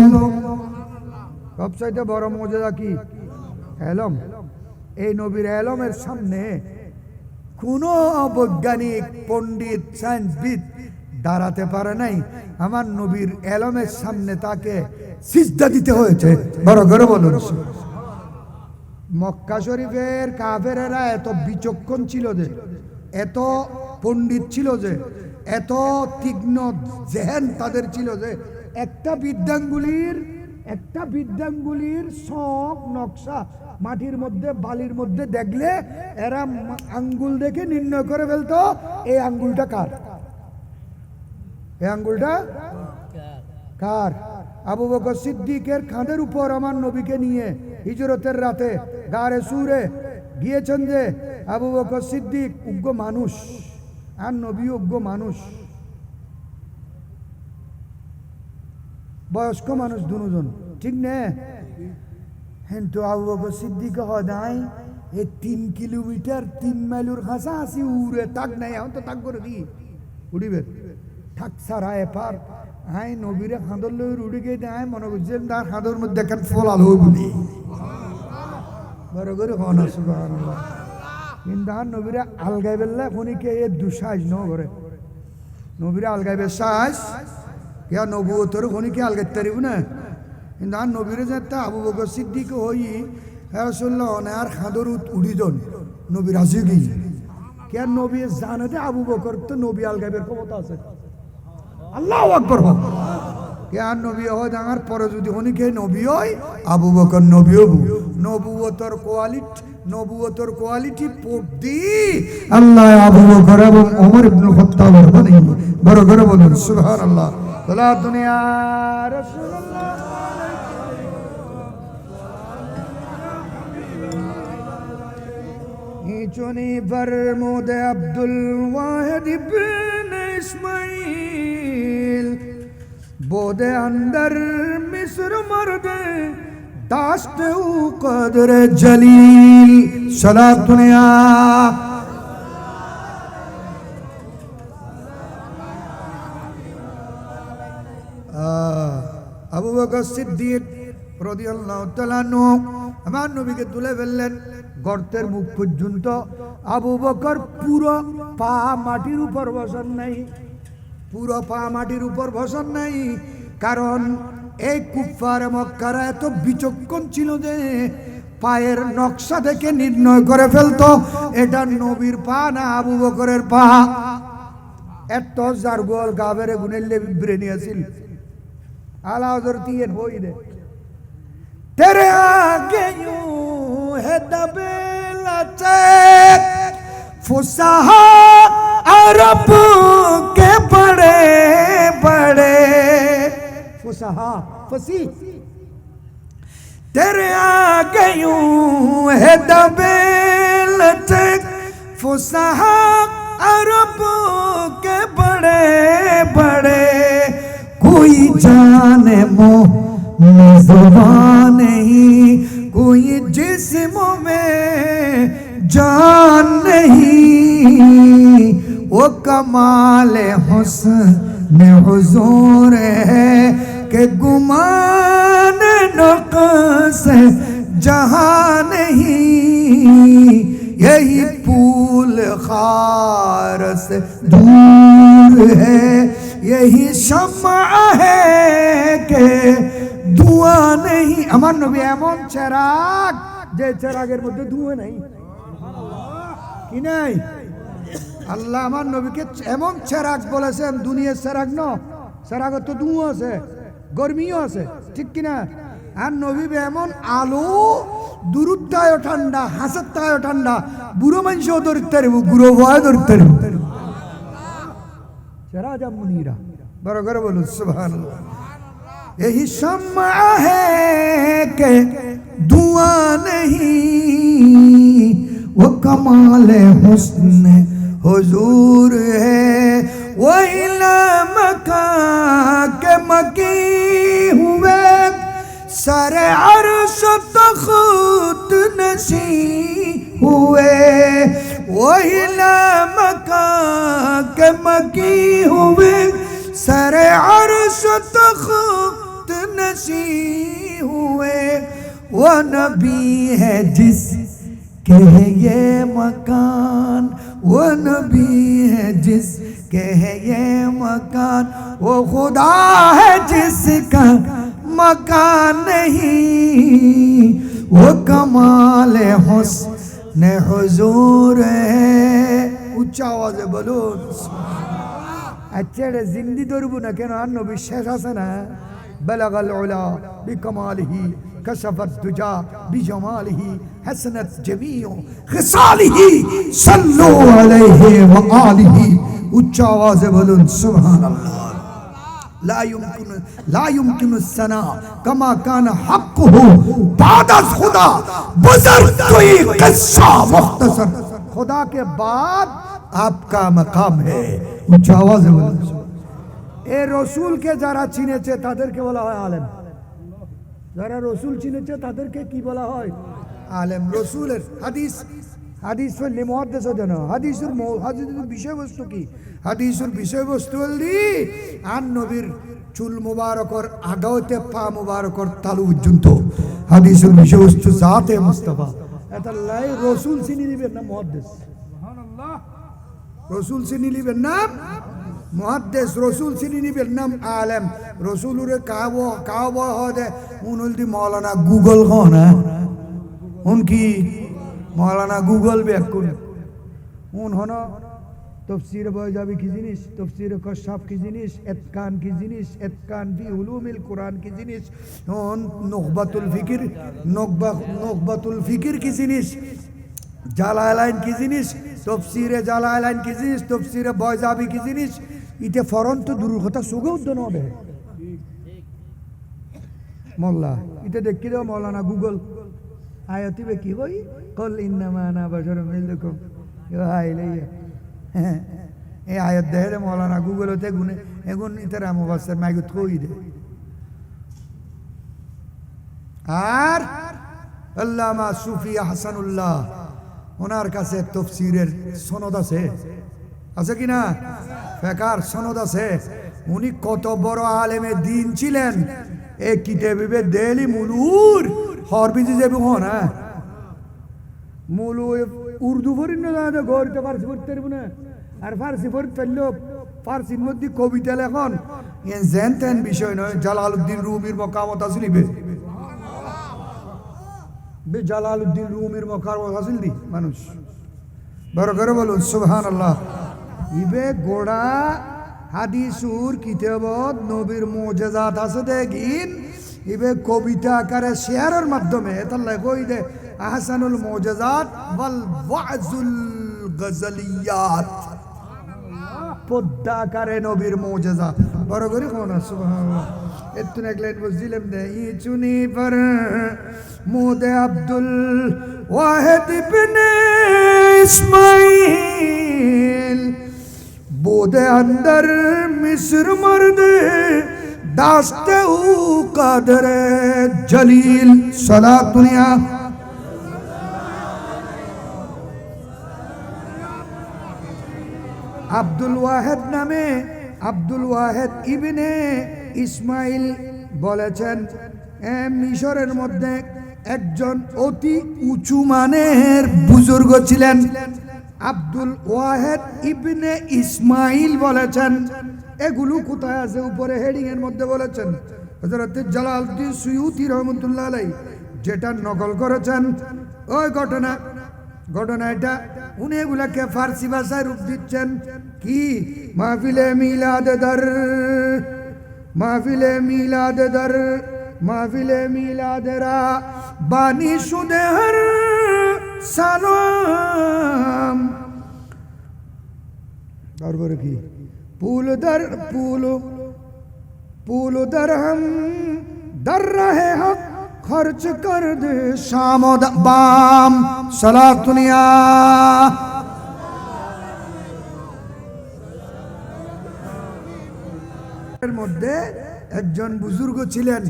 সবচাইতে বড় মুজিজা কি ইলম এই নবীর ইলমের সামনে কোনো বৈজ্ঞানিক পণ্ডিত সায়েন্সবিদ দাঁড়াতে পারে নাই আমার নবীর ইলমের সামনে তাকে সিজদা দিতে হয়েছে বড় করে বলুন মক্কা শরীফের কাফেরেরা এত বিচক্ষণ ছিল যে এত পণ্ডিত ছিল যে এত তীক্ষ্ণ জেহেন তাদের ছিল যে একটা বিদ্যাঙ্গুলির শখ নকশা মাটির মধ্যে বালির মধ্যে দেখলে এরা আঙ্গুল দেখে নির্ণয় করে ফেলতো এই আঙ্গুলটা কার এই আঙ্গুলটা কার আবু বকর সিদ্দিকের কাঁধের উপর আমার নবীকে নিয়ে হিজরতের রাতে গারে সুরে গিয়েছেন যে আবু বকর সিদ্দিক উগ্র মানুষ আর নবী উগ্র মানুষ বয়স্ক মানুষ দুজন ঠিক না কিন্তু আবু বকর সিদ্দিক হদাই এই 3 কিলোমিটার 3 মাইলের কাছা আসি উড়ে তাক নাই এখন তো তাক করে দি উড়িবে ঠাক সারায় পার আই নবীরে খাঁদর লই উড়ে গিয়ে দেয় মনে করছেন তার খাঁদর মধ্যে একটা ফল আলো বলি বড় করে হন সুবহানাল্লাহ কিন্তু আর নবীরে আলগাই বেললে খনিকে এ দুসাজ ন করে নবীরে আলগাইবে সাজ কে নবুয়তর খনিকে আলগাইতে পারিব না কিন্তু আর নবীরে যাতে আবু বকর সিদ্দিক হই রাসূলুল্লাহ আর খাদর উড়ি জন নবী রাজি গই কে নবী জানে আবু বকর তো নবী আলগাইবের ক্ষমতা আছে আল্লাহু আকবার কে আর নবী হয় আমার পরে যদি হনিকে নবী হয় আবু বকর নবী হবু নবুয়তর কোয়ালিটি পড়দি আল্লাহ আবু বকর এবং ওমর ইবনে খাত্তাব বানাই বড় করে বলুন সুবহানাল্লাহ সালাতুন ইয়া রাসূলুল্লাহ चुनी फरमूद अब्दुल वाहिद इब्न इस्माइल बोदे अंदर मिस्र मर्द दाश्त कदर जलील सलातुन या আবু বকর সিদ্দিক রাদিয়াল্লাহু তাআলা আনহু আমার নবীকে তুলে ফেললেন গর্তের মুখ পর্যন্ত আবু বকর পুরো পা মাটির উপর বসান নাই পুরো পা মাটির উপর বসান নাই কারণ এই কুফার মক্কারা এত বিচক্ষণ ছিল যে পায়ের নকশা দেখে নির্ণয় করে ফেলতো এটা নবীর পা না আবু বকরের পা এত জারগোল গাবেরে গুনেলে ব্রেনি আছিল আলা হযরত ইয়ে হই দে तेरे आगे यूं है दबेलते फुसहा अरब के बड़े बड़े फुसहा फसी तेरे आगे यूं है दबेलते फुसहा अरब के बड़े बड़े कोई जाने मोह जुबान नहीं कोई जिस्म में जान नहीं वो कमाल हुस्न हुजूर है कि गुमान नक़्स जहां नहीं यही फूल खार से दूर है, यही शम्मा है के धुआं नहीं। আমার নবী এমন চেরাগ যে চেরাগের মধ্যে ধুঁয়া নাই, কি নাই? আল্লাহ আমার নবীকে এমন চেরাগ বলেছেন, দুনিয়ার চেরাগ ন, চেরাগের তো ধুঁয়া আছে, গরমিও আছে, ঠিক কিনা? আর নবী এমন আলো, দূরত্বায় ঠান্ডা, হাসত্তায় ঠান্ডা, বুড়ো মানুষও ধরতে পারবো, বুড়ো ভয় ধরতে পারবো। চেরাজা মুনিরা, বড় করে বলুন সুবহানাল্লাহ। यही शम्मा है के धुआं नहीं, वो कमाल हुस्न हुजूर है, वही मका के मकी हुए, सरे अर्श तख्त नशी हुए, वही मका के मकी हुए, सरे अर्श तख्त नशी हुए। वो नबी है जिसके है ये मकान, वो नबी है जिसके है ये मकान, वो खुदा है जिसका मकान नहीं, वो कमाल हुस्न हुजूर है। उच्चा आवाज़े बोलो। अच्छा जिंदी धरबो ना केन, আর নবী শেষ আছে না? বালাগাল উলা বিকামালিহি কাশাফাত দুজা বিজামালিহি হাসানাত জামিউ খিসালিহি সাল্লু আলাইহি ওয়া আলিহি। উচ্চ আওয়াজে বলুন সুবহানাল্লাহ। লা ইউমকিনু সানা কামা কানা হক্কুহু বাদা খুদা বুজুর্গ কোই কিসসা মুখতসর। खुदा के बाद आपका मकाम है। উচ্চ আওয়াজে বলুন। এ রসুলকে যারা চিনেছে তাদেরকে বলা হয় আলেম। যারা রসুল চিনেছে তাদেরকে কি বলা হয়? আলেম। রসুলের হাদিস, হাদিস বললে মুহাদ্দিস হয় না, হাদিসের বিষয়বস্তু কি? হাদিসের বিষয়বস্তু বললি আর নবীর চুল মুবারকর আগাওতে পা মুবারকর তালু পর্যন্ত হাদিসের বিষয়বস্তু জাতে মুস্তাফা। এটা লাই রসুল চিনি নিবেন না মুহাদ্দিস। সুবহানাল্লাহ। রসুল চিনি নিবেন না মুহাদ্দিস, রসুল চিনি নিবেন নাম আলেম। রসুলুরে কাব হদে উনলদি মৌলানা গুগল হনা উনকি মৌলানা গুগল বেকুন উন হন তফসির বয়জাবি কি জিনিস, তফসির কশাফ কি জিনিস, এতকান কি জিনিস, এতকান ফি উলুমিল কুরআন কি জিনিস, নুখবাতুল ফিকির, নুখবাতুল ফিকির কি জিনিস, জালালাইন কি জিনিস, তফসিরে জালালাইন কি জিনিস, তফসিরে বয়জাবি কি জিনিস। ইতে ফরন্ত দূর কথা সুগে উদ্যান হবে মোল্লা। ইতে দেখি দাও মৌলানা গুগল আয়াতিবে কি হই কল ইন্নামা আনা বাশারুম মিসলুকুম ইউহা ইলাইয়া। এই আয়াত দেহে মৌলানা গুগলতে গুনে এগুন ইতারা মুফাসসির মাইগুত কই দে। আর আল্লামা সুফি হাসানুল্লাহ ওনার কাছে তফসিরের সনদ আছে, আছে কি না? ফেকার সনদ আছে। উনি কত বড় আলেমে দিন ছিলেন। এই কিতাবে দেলি মুলুর হরবিজি যাবে হনা মুলু উর্দু পড়ি না জানে গরিতে ফারসি পড়তে পারবো না। আর ফারসি পড়তে পারলেও ফারসির মধ্যে কবিতা লেখন জেন তেন বিষয় নয়। জালালউদ্দিন রুমির মকামত আসলিবে, জালালউদ্দিন রুমির মকামত আসল দি মানুষ বড় করে বলুন সুবহানাল্লাহ। ইবে গোড়া হাদিসুর কিতাবত নবীর মুজিজাত আছে দেখিন। ইবে কবিতা আকারে শেয়ারের মাধ্যমে তাল্লাই কই দে আহসানুল মুজিজাত ওয়াল ওয়াজুল গজলিয়াত। পদ্মা আকারে নবীর মুজিজা বড় করে কোন সুবহানাল্লাহ। এতনে এক লাইন বুঝিলাম দে ই চুনি পর মুদে আব্দুল ওয়াহিদ ইবনে ইসমাইল बोदे अंदर मिस्र मर्दे दास्ते उ कादर जलील सला दुनिया। আব্দুল ওয়াহিদ নামে আব্দুল ওয়াহিদ ইবনে ইসমাইল বলেছেন মিশরের মধ্যে একজন অতি উঁচু মানের বুজুর্গ ছিলেন। আব্দুল ওয়াহেদ ইবনে ইসমাইল বলেছেন। এগুলো কোথায় আছে? উপরে হেডিং এর মধ্যে বলেছেন। হযরত জালালউদ্দিন সুয়ুতী রহমাতুল্লাহ আলাইহি যেটা নকল করেছেন ওই ঘটনা এটা উনি এগুলাকে ফার্সি ভাষায় রূপ দিচ্ছেন। কি? মাহফিলে মিলাদেরা বানি সুদেহর সালাম। তারপরে কি? পুল दर हम दर रहे हक खर्च कर दे शामोद बाम सलात दुनिया। এর মধ্যে একজন বুজুর্গ ছিলেন,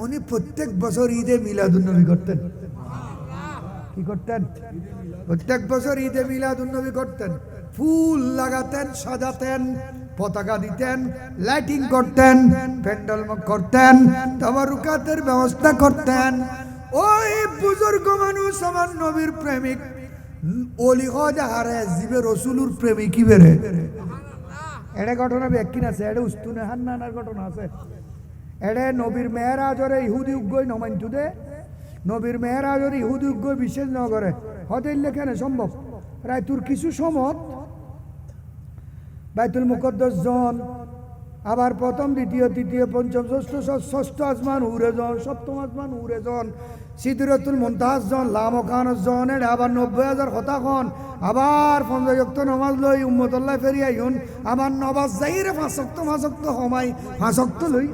উনি প্রত্যেক বছর ঈদে মিলাদুন্নবী করতেন। কি করতেন? প্রত্যেক বছর ঈদে মিলাদুন্নবী করতেন। ফুল লাগাতেন, সাজাতেন, পতাকা দিতেন, লাইটিং করতেন, প্যান্ডেল করতেন, তাবারুকাতের ব্যবস্থা করতেন। ওই বুজুর্গ মানুষ আমার নবীর প্রেমিক, ওলি হজা হারে জিবে রসুলুর প্রেমিক কি বেরে। এটা ঘটনা ব্যাখ্যা আছে, এটা উস্তুনে হান্নানার ঘটনা আছে। এটা নবীর মেহরাজরে ইহুদি উগ্গই নমাইন্তু দে, নবীর মেহরাজরে ইহুদি উগ্গই বিশেষ ন করে হতে লেখেন সম্ভব। রায় তোর কিছু সমত বাইতুল মুকদ্দাস জন, আবার প্রথম, দ্বিতীয়, তৃতীয়, পঞ্চম, ষষ্ঠ আসমান উড়ে জন, সপ্তম আসমান উড়ে জন, সিদরাতুল মুনতাহা জন, লামকান জন, এটা আবার 90,000 কথা খন, আবার 50 ওয়াক্ত নামাজ লই উম্মতুল্লাহ ফেরিয়া ইউন, আবার নবাজ যাইরে 5 ওয়াক্ত হমাই 5 ওয়াক্ত লই।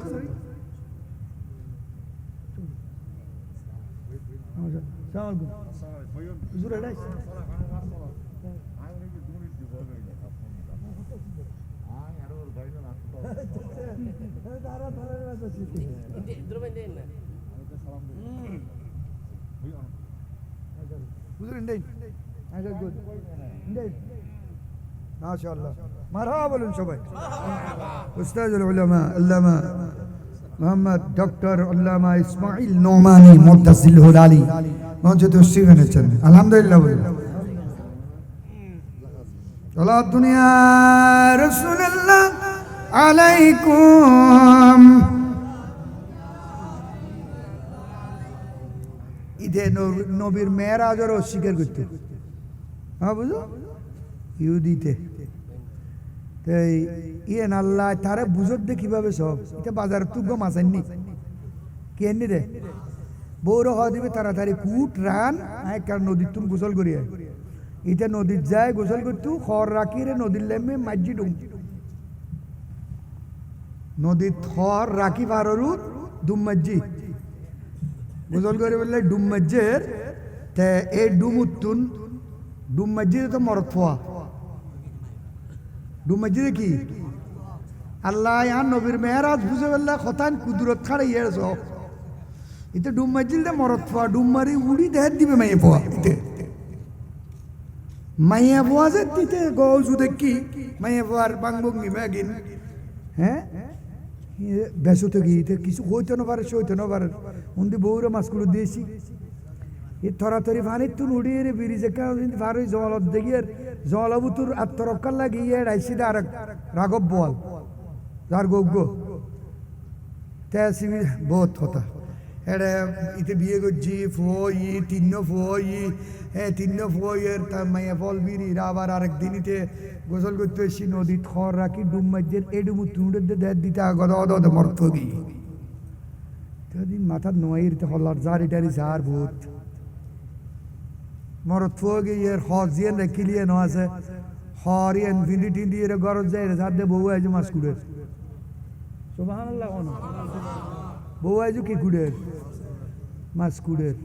মাশাআল্লাহ, মারহাবা বলুন সবাই। উস্তাদুল উলামা আল্লামা মোহাম্মদ ডক্টর আল্লামা ইসমাইল নোমানী মুদ্দাসিলহুল আলী মঞ্চে তশরিফ এনেছেন। আলহামদুলিল্লাহ বলুন। সালাত দুনিয়া রাসূলুল্লাহ আলাইকুম। ঈদে নবীর মেরাজের অস্বীকার করতে, হ্যাঁ বুঝো ইহুদিতে ইয়েন আল্লাহ তারা বুঝত দে কিভাবে সব এটা বাজার তুগ মাসাইনি কি এনে রে বৌর হওয়া দিবে তাড়াতাড়ি কুট রান কারণ নদীর তুন গোসল করিয়া এটা নদীর যায় গোসল করতু খড় রাখি রে নদীর লেমে মাঝি ডুম নদীর থর রাখি পাররু ডুম মাঝি গোসল করে বললে ডুম মাঝের তে এই ডুম উত্তুন ডুম মাঝির তো মরত ফোয়া ডুম মাঝিরে কি আল্লাহ ইয়ান নবীর মেহরাজ বুঝে বললে খতান কুদরত খাড়ে ইয়ে সব ইতে ডুম মাঝিল দে মরত ফোয়া ডুম মারি উড়ি দেহের দিবে মাইয়ে ফোয়া ইতে মাইয়া ফোয়া যে তিতে গৌজু দেখি মাইয়া ফোয়ার বাংবঙ্গি ম্যাগিন হ্যাঁ বেসতে গিয়ে কিছু হইতে না পারে সইতে না পারে উন্দি বউরে মাছগুলো দিয়েছি এ থরাথরি ফানির তুন উড়িয়ে রে বিরিজে ফারই জলত দেখিয়ে জলবুতুর আত্মরক্ষার লাগিয়ে রাইসি আর রাঘব বল যার গজ্ঞ তেসি বহুত হতা এটা ইতে বিয়ে করছি ফই তিন্ন ফই তিন্ন ফইয়ের তার মাইয়া ফল বিরি আবার আরেকদিন ইতে গোসল করতে এসি নদী থর রাখি ডুম মাঝের এডুমু তুঁড়ের দেয় দিতে আগদ মর্ত গিয়ে দিন মাথার নয়ের হল্লার জারি টারি ঝার ভূত মরত গিয়ে হজিয়েন রেখিলিয়ে ন আছে হরিয়েন ভিন্দি টিন্দি এর গরজ যায় রে সাথে বউ আইজু মাছ কুড়ের সুবহানাল্লাহ বউ আইজু কি কুড়ের মাছ কুড়ের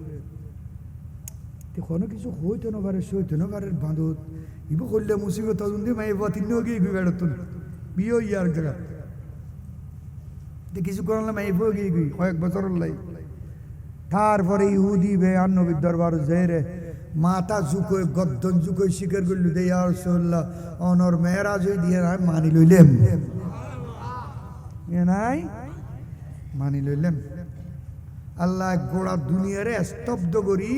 কোনো কিছু হইতো না পারে সইতো না পারে বাঁধত ইবো করলে মুসিবত দিয়ে মাই তিন গিয়ে গিয়ে বেড়াতুন বিয়ে ইয়ার জায়গা কিছু করলাম মাই গিয়ে গিয়ে কয়েক বছর লাই তারপরে ইহুদি বে আর নবীর দরবার জেরে মাথা ঝুঁকোয় গদ্দন ঝুঁকোয় স্বীকার করলু দে ইয়া রাসূলুল্লাহ অনর মেরাজ হই দিয়ে আমি মানি লইলেম নাই মানি লইলেম আল্লাহ গোড়া দুনিয়ারে স্তব্ধ করি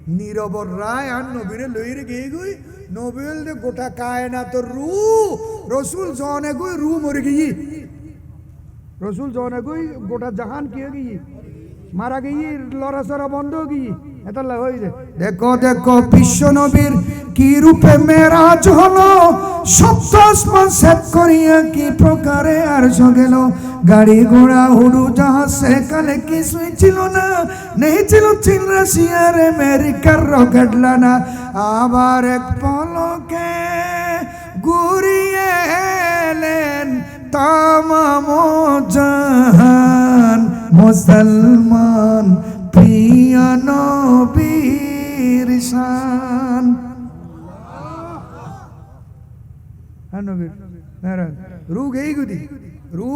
নীরবর রায় আর নবীরে লইরে গিয়ে গুই নবীল দে গোটা কায়নাত রু রসুল জনে গুই রু মরে গিয়ে রসুল জনে গুই গোটা জাহান কি গিয়ে মারা গিয়ে লড়াচড়া বন্ধ গিয়ে এটা হয়ে যায় দেখো দেখো বিশ্ব নবীর কি রূপে মেরাজ হলো সপ্ত আসমান সেট করিয়া কি প্রকারে আর গেল গাড়ি ঘোড়া হুড়ু জাহাজ সেকালে কিছুই ছিল না নেই ছিল চীন রাশিয়ার আমেরিকার রকেট লানা আবার এক পলকে ঘুরিয়ে এলেন তামাম জাহান মুসলমান প্রিয় নবীর শান নবীর মেরাজ রু গেই গুদি রু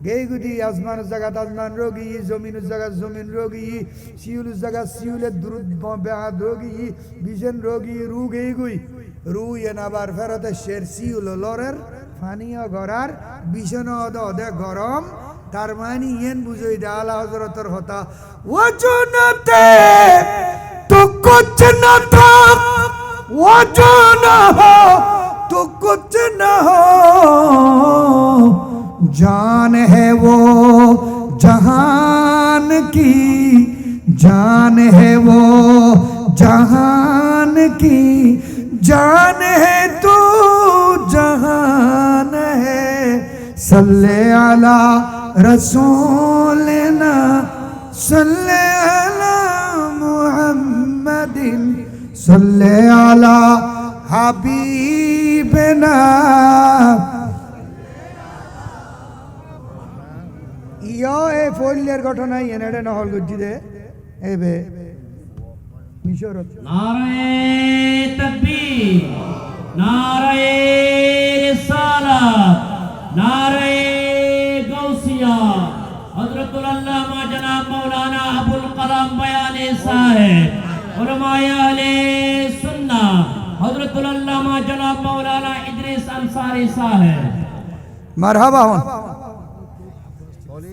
গেই গুদি আসমানের জায়গাত আসমান রোগী জমিনের জায়গা জমিন রোগী শিউলের জায়গা শিউলের দুরুদ বেহাদ রোগী বিজেন রোগী রু গেই গুই রু এন আবার ফেরতে শের শিউল লরের ফানিয়া গড়ার বিছান অদে গরম তার মানে ইয়েন বুঝই দে আলা হযরতের হতা ওজনতে তো কুছ না থা ওজন হো তো কুছ না হো जान है वो जहान की जान है वो जहान की जान है तो जहान है सल्ले अला रसूलना सल्ले अला मुहम्मदिन सल्ले अला हबीबना ইয়ো এ ফইলের ঘটনা এনেডে নহল গজ্জি দে এবে মিশরত নারায়ে তাকবীর নারায়ে রিসালাত নারায়ে গাউসিয়া হযরতুল আল্লামা জনাব মাওলানা আবুল কালাম বয়ানে সাহেব উলামায়ে আহলে সুন্নাহ হযরতুল আল্লামা জনাব মাওলানা ইদ্রিস আনসারী সাহেব মারহাবা হন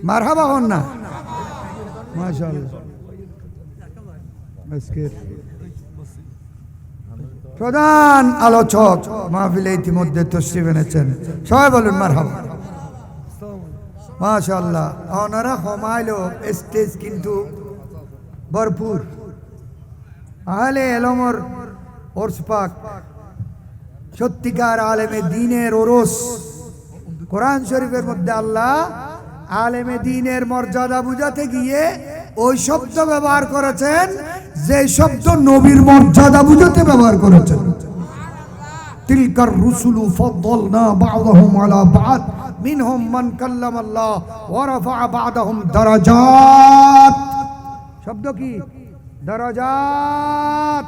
মারহাবা হন না মাশাআল্লাহ আজকের প্রধান আলোচক মাহফিলে ইতিমধ্যে তশরিফ এনেছেন সবাই বলুন মারহাবা মাশাআল্লাহ ওনারা কমাইলো স্টেজ কিন্তু ভরপুর আহলে এলমর ওরস পাক সত্যিকার আলেমে দ্বীনের ওরস কোরআন শরীফের মধ্যে আল্লাহ আলেমে দ্বীনের মর্যাদা বুঝাতে গিয়ে ওই শব্দ ব্যবহার করেছেন যে শব্দ নবীর মর্যাদা বুঝাতে ব্যবহার করেছেন তিলকার রুসুলু ফাদ্দালনা বা'দাহুম আলা বা'দ মিনহুম মান কাল্লামাল্লাহ ওয়া রাফা'a বা'দাহুম দারাজাত শব্দ কি দারাজাত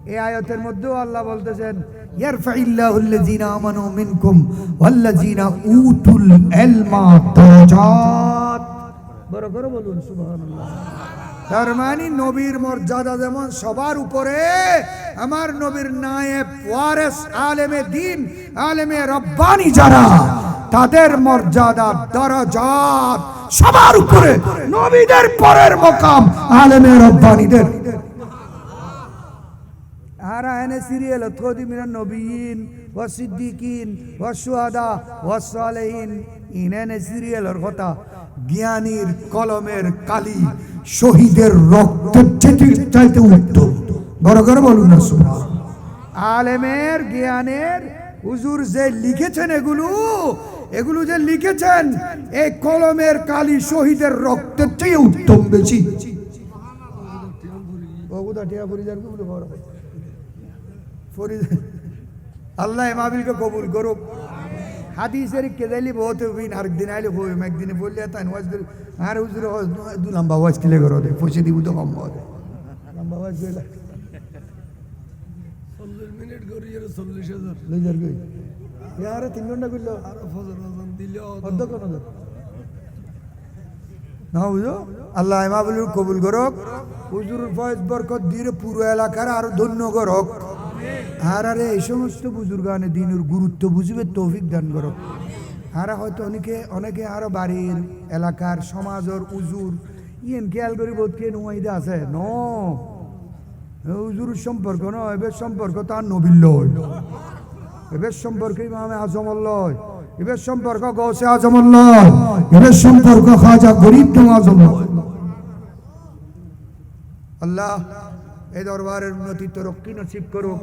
এই আয়াতের মধ্যে আল্লাহ বলতেছেন ইয়ারফাইল্লাহু আল্লাযীনা আমানু মিনকুম ওয়াল্লাযীনা উতুল ইলমা দারাজাত বড় করে বলুন সুবহানাল্লাহ তার মানে নবীর মর্যাদা যেমন সবার উপরে আমার নবীর নায়েব ওয়ারিস আলেমে দ্বীন আলেমে রব্বানি যারা তাদের মর্যাদা দারাজাত সবার উপরে নবীদের পরের মাকাম আলেমে রব্বানিদের হারা এনে সিরিয়াল খোদি মিনান নবীন ওয়া সিদ্দিকিন ওয়া শুহাদা ওয়া সালেহিন ইনানে সিরিয়ালের কথা জ্ঞানীর কলমের কালি শহীদের রক্তের চাইতে উত্তম বড় করে বলুন না সুবহান আলেমের জ্ঞানের হুজুর যে লিখেছেন এগুলো যে লিখেছেন এই কলমের কালি শহীদের রক্তের চেয়ে উত্তম বেশি বহুদা টিয়া পরিজার কি বলে বড় আল্লাহ মাহফিলকে কবুল করুক হাদিসের কেদালি বহুত বিন আর দিন আইলে হই একদিনে বললে তাই ওয়াজ আর হুজুর দু লম্বা ওয়াজ কিলে করো দে পয়সা দিব তো কম হবে লম্বা ওয়াজ দিলা 40 মিনিট করি আর 40000 লইজার কই ইয়ার 3 ঘন্টা কইলো আর ফজর আজান দিলে অর্ধ কোন না বুঝো আল্লাহ মাহফিল কবুল করুক হুজুর ফয়েজ বরকত দিয়ে পুরো এলাকার আর ধন্য করুক আর আরে এই সমস্ত বুজুর্গানে দিনের গুরুত্ব বুঝবে তৌফিক দান করো আর হয়তো অনেকে আরো বাড়ির এলাকার সমাজের উজুর ইয়েন খেয়াল করি বোধ কে নুয়াইদা আছে ন হুজুর সম্পর্ক নয়, এবার সম্পর্ক তার নবীর লয়, এবার সম্পর্ক ইমামে আজম লয়, এবার সম্পর্ক গৌসে আজম লয়, এবার সম্পর্ক খাজা গরিব নওয়াজ লয়। আল্লাহ এই দরবারের উন্নতি তরক্কি নসিব করুক।